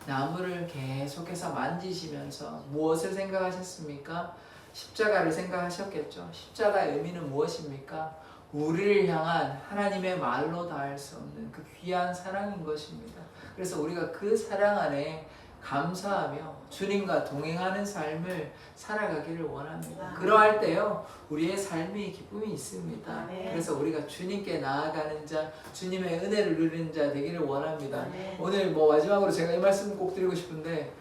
나무를 계속해서 만지시면서 무엇을 생각하셨습니까? 십자가를 생각하셨겠죠. 십자가의 의미는 무엇입니까? 우리를 향한 하나님의 말로 다할 수 없는 그 귀한 사랑인 것입니다. 그래서 우리가 그 사랑 안에 감사하며 주님과 동행하는 삶을 살아가기를 원합니다. 그러할 때요, 우리의 삶이 기쁨이 있습니다. 그래서 우리가 주님께 나아가는 자, 주님의 은혜를 누리는 자 되기를 원합니다. 오늘 마지막으로 제가 이 말씀을 꼭 드리고 싶은데,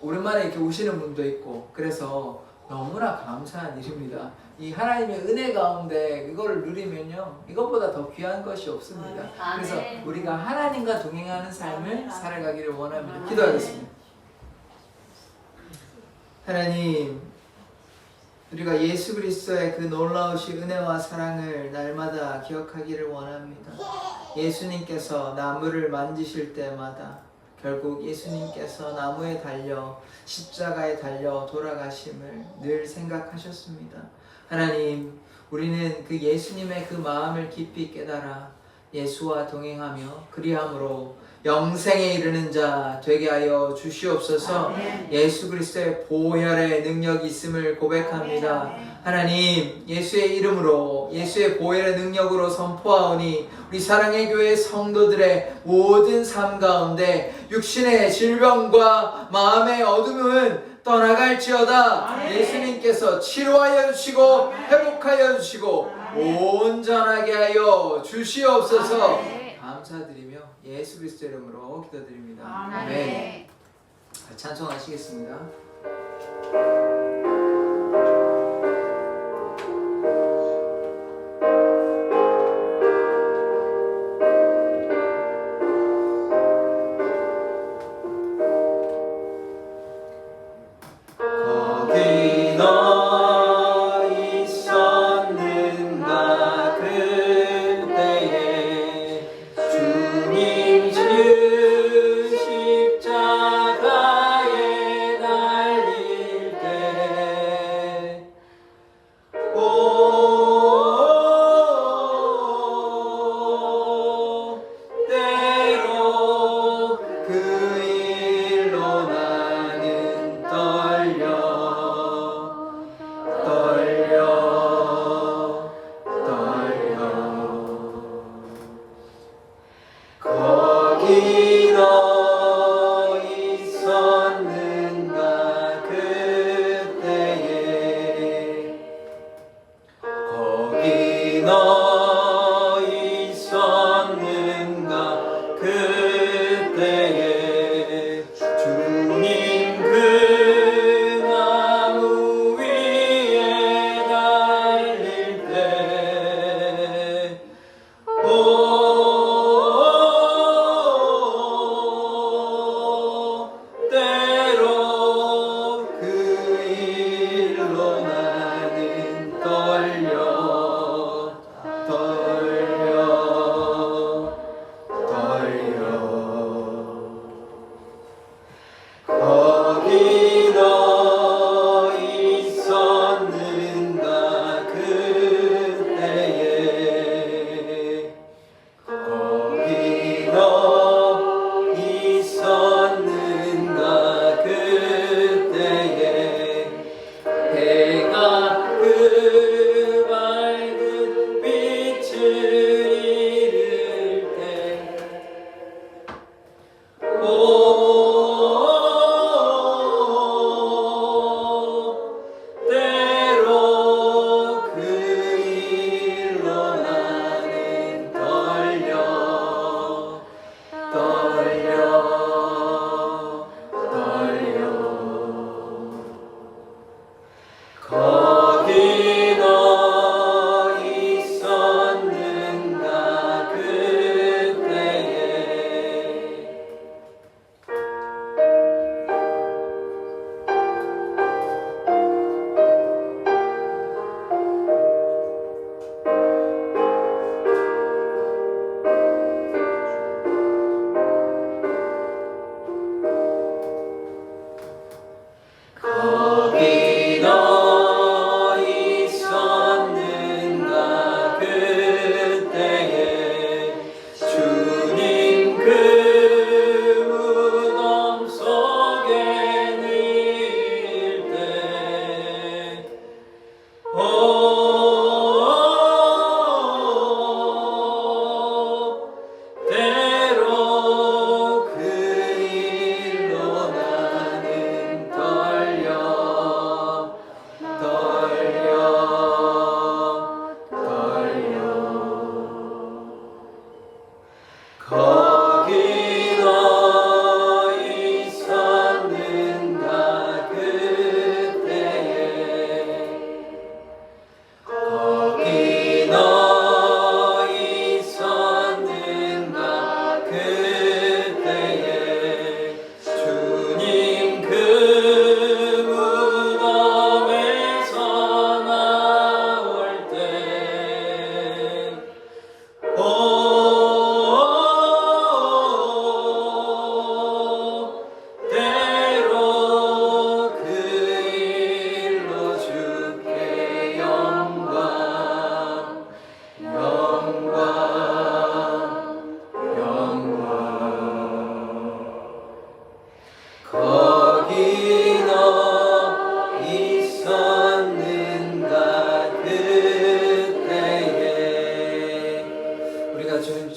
오랜만에 이렇게 오시는 분도 있고, 그래서 너무나 감사한 일입니다. 이 하나님의 은혜 가운데 이거를 누리면요, 이것보다 더 귀한 것이 없습니다. 그래서 우리가 하나님과 동행하는 삶을 살아가기를 원합니다. 기도하겠습니다. 하나님, 우리가 예수 그리스도의 그 놀라우신 은혜와 사랑을 날마다 기억하기를 원합니다. 예수님께서 나무를 만지실 때마다 결국 예수님께서 나무에 달려 십자가에 달려 돌아가심을 늘 생각하셨습니다. 하나님, 우리는 그 예수님의 그 마음을 깊이 깨달아 예수와 동행하며 그리함으로 영생에 이르는 자 되게 하여 주시옵소서. 예수 그리스도의 보혈의 능력이 있음을 고백합니다. 하나님, 예수의 이름으로 예수의 보혈의 능력으로 선포하오니 우리 사랑의 교회 성도들의 모든 삶 가운데 육신의 질병과 마음의 어둠은 떠나갈지어다. 예수님께서 치료하여 주시고 회복하여 주시고 온전하게 하여 주시옵소서. 감사드리며 예수 그리스도 이름으로 기도드립니다. 아멘. 찬송하시겠습니다. 거기 너 있었는가 그때에 주님 주 십자가에 달릴 때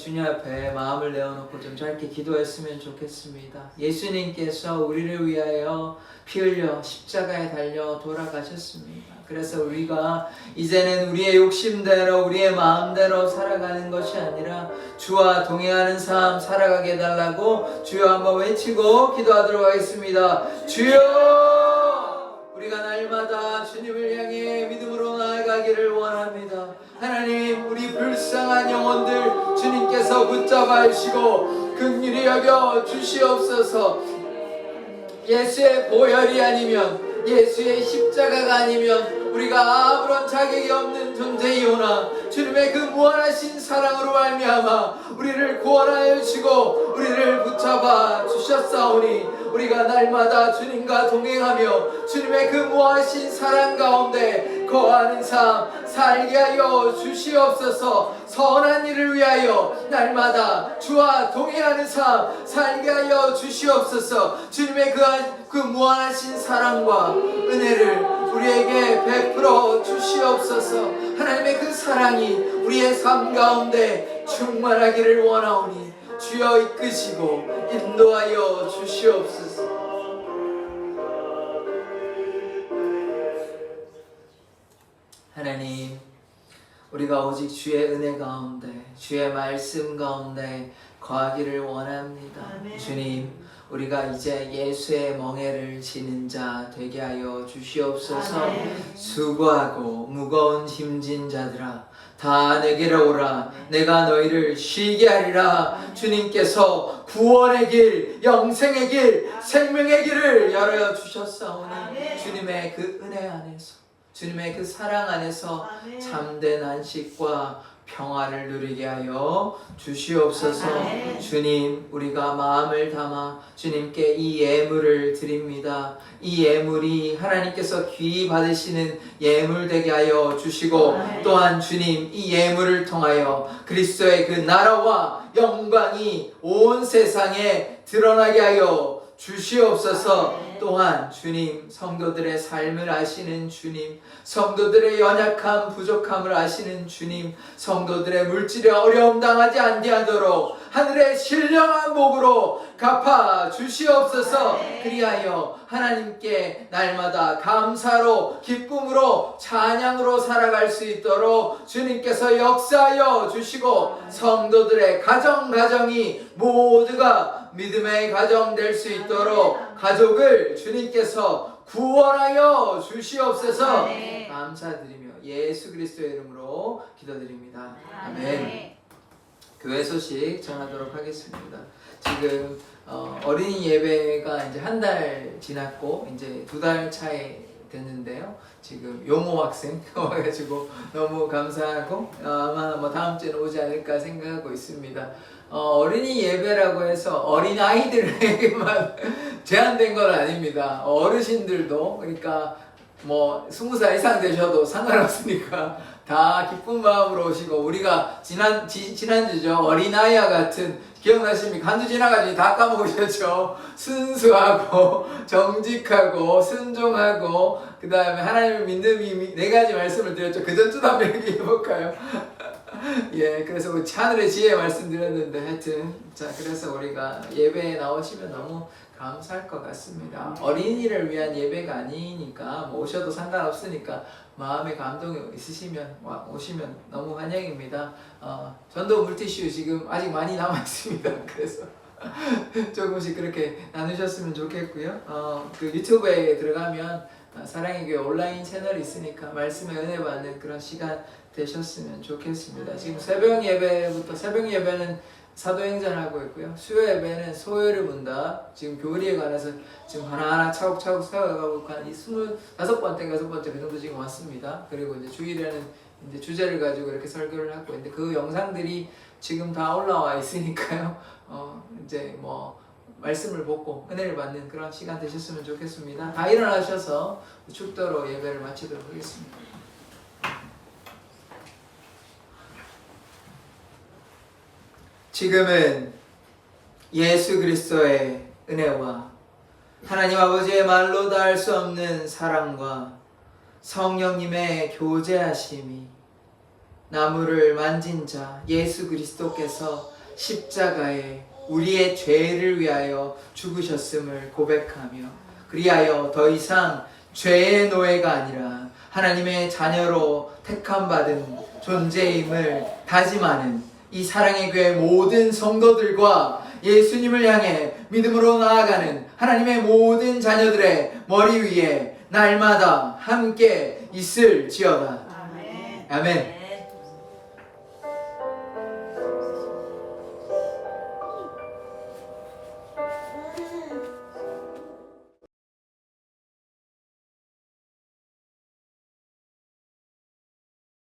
주님 앞에 마음을 내어놓고 좀 짧게 기도했으면 좋겠습니다. 예수님께서 우리를 위하여 피 흘려 십자가에 달려 돌아가셨습니다. 그래서 우리가 이제는 우리의 욕심대로 우리의 마음대로 살아가는 것이 아니라 주와 동행하는 삶 살아가게 해달라고 주여 한번 외치고 기도하도록 하겠습니다. 주여! 우리가 날마다 주님을 향해 믿음으로 나아가기를 원합니다. 하나님, 우리 불쌍한 영혼들 주님께서 붙잡아 주시고 긍휼히 여겨 주시옵소서. 예수의 보혈이 아니면, 예수의 십자가가 아니면 우리가 아무런 자격이 없는 존재이오나 주님의 그 무한하신 사랑으로 말미암아 우리를 구원하여 주시고 우리를 붙잡아 주셨사오니 우리가 날마다 주님과 동행하며 주님의 그 무한하신 사랑 가운데 거하는 삶 살게 하여 주시옵소서. 선한 일을 위하여 날마다 주와 동행하는 삶 살게 하여 주시옵소서. 주님의 그 무한하신 사랑과 은혜를 우리에게 베풀어 주시옵소서. 하나님의 그 사랑이 우리의 삶 가운데 충만하기를 원하오니 주여 이끄시고 인도하여 주시옵소서. 하나님, 우리가 오직 주의 은혜 가운데 주의 말씀 가운데 거하기를 원합니다. 아멘. 주님, 우리가 이제 예수의 멍에를 지는 자 되게 하여 주시옵소서. 아멘. 수고하고 무거운 짐진 자들아 다 내게로 오라. 내가 너희를 쉬게 하리라. 주님께서 구원의 길, 영생의 길, 생명의 길을 열어 주셨사오니 아멘. 주님의 그 은혜 안에서, 주님의 그 사랑 안에서 아멘. 참된 안식과 평화를 누리게 하여 주시옵소서. 아멘. 주님, 우리가 마음을 담아 주님께 이 예물을 드립니다. 이 예물이 하나님께서 귀히 받으시는 예물 되게 하여 주시고 아멘. 또한 주님, 이 예물을 통하여 그리스도의 그 나라와 영광이 온 세상에 드러나게 하여 주시옵소서. 아멘. 또한 주님, 성도들의 삶을 아시는 주님, 성도들의 연약함 부족함을 아시는 주님, 성도들의 물질의 어려움 당하지 아니하도록 하늘의 신령한 복으로 갚아 주시옵소서. 그리하여 하나님께 날마다 감사로 기쁨으로 찬양으로 살아갈 수 있도록 주님께서 역사하여 주시고 성도들의 가정이 모두가 믿음의 가정 될 수 있도록 가족을 주님께서 구원하여 주시옵소서. 아멘. 감사드리며 예수 그리스도의 이름으로 기도드립니다. 아멘. 교회 소식 전하도록 하겠습니다. 지금 어린이 예배가 이제 한 달 지났고 이제 2달 차에 됐는데요. 지금 용호 학생 와가지고 너무 감사하고 아마 뭐 다음 주에는 오지 않을까 생각하고 있습니다. 어린이 예배라고 해서 어린 아이들에게만 제한된 건 아닙니다. 어르신들도, 그러니까 뭐 20살 이상 되셔도 상관없으니까 다 기쁜 마음으로 오시고, 우리가 지난주죠, 어린아이와 같은, 기억나십니까? 한 주 지나가지고 다 까먹으셨죠? 순수하고 정직하고 순종하고 그 다음에 하나님을 믿는 이 4가지 말씀을 드렸죠. 그 전주도 한번 얘기해볼까요? 예, 그래서 우리 하늘의 지혜 말씀드렸는데, 하여튼 자, 그래서 우리가 예배에 나오시면 너무 감사할 것 같습니다. 어린이를 위한 예배가 아니니까 뭐 오셔도 상관없으니까 마음에 감동이 있으시면 오시면 너무 환영입니다. 전도 물티슈 지금 아직 많이 남아있습니다. 그래서 조금씩 그렇게 나누셨으면 좋겠고요. 그 유튜브에 들어가면 사랑의 교회 온라인 채널이 있으니까 말씀에 은혜 받는 그런 시간 되셨으면 좋겠습니다. 지금 새벽 예배는 사도행전 하고 있고요. 수요 예배는 소요를 문다. 지금 교리에 관해서 지금 하나하나 차곡차곡 세워가고 한 25번째, 6번째 그 정도 지금 왔습니다. 그리고 이제 주일에는 이제 주제를 가지고 이렇게 설교를 하고 있는데 그 영상들이 지금 다 올라와 있으니까요. 이제 뭐 말씀을 보고 은혜를 받는 그런 시간 되셨으면 좋겠습니다. 다 일어나셔서 축도로 예배를 마치도록 하겠습니다. 지금은 예수 그리스도의 은혜와 하나님 아버지의 말로 다 할 수 없는 사랑과 성령님의 교제하심이 나무를 만진 자 예수 그리스도께서 십자가에 우리의 죄를 위하여 죽으셨음을 고백하며 그리하여 더 이상 죄의 노예가 아니라 하나님의 자녀로 택함받은 존재임을 다짐하는 이 사랑의 교회 모든 성도들과 예수님을 향해 믿음으로 나아가는 하나님의 모든 자녀들의 머리 위에 날마다 함께 있을지어다. 아멘. 아멘.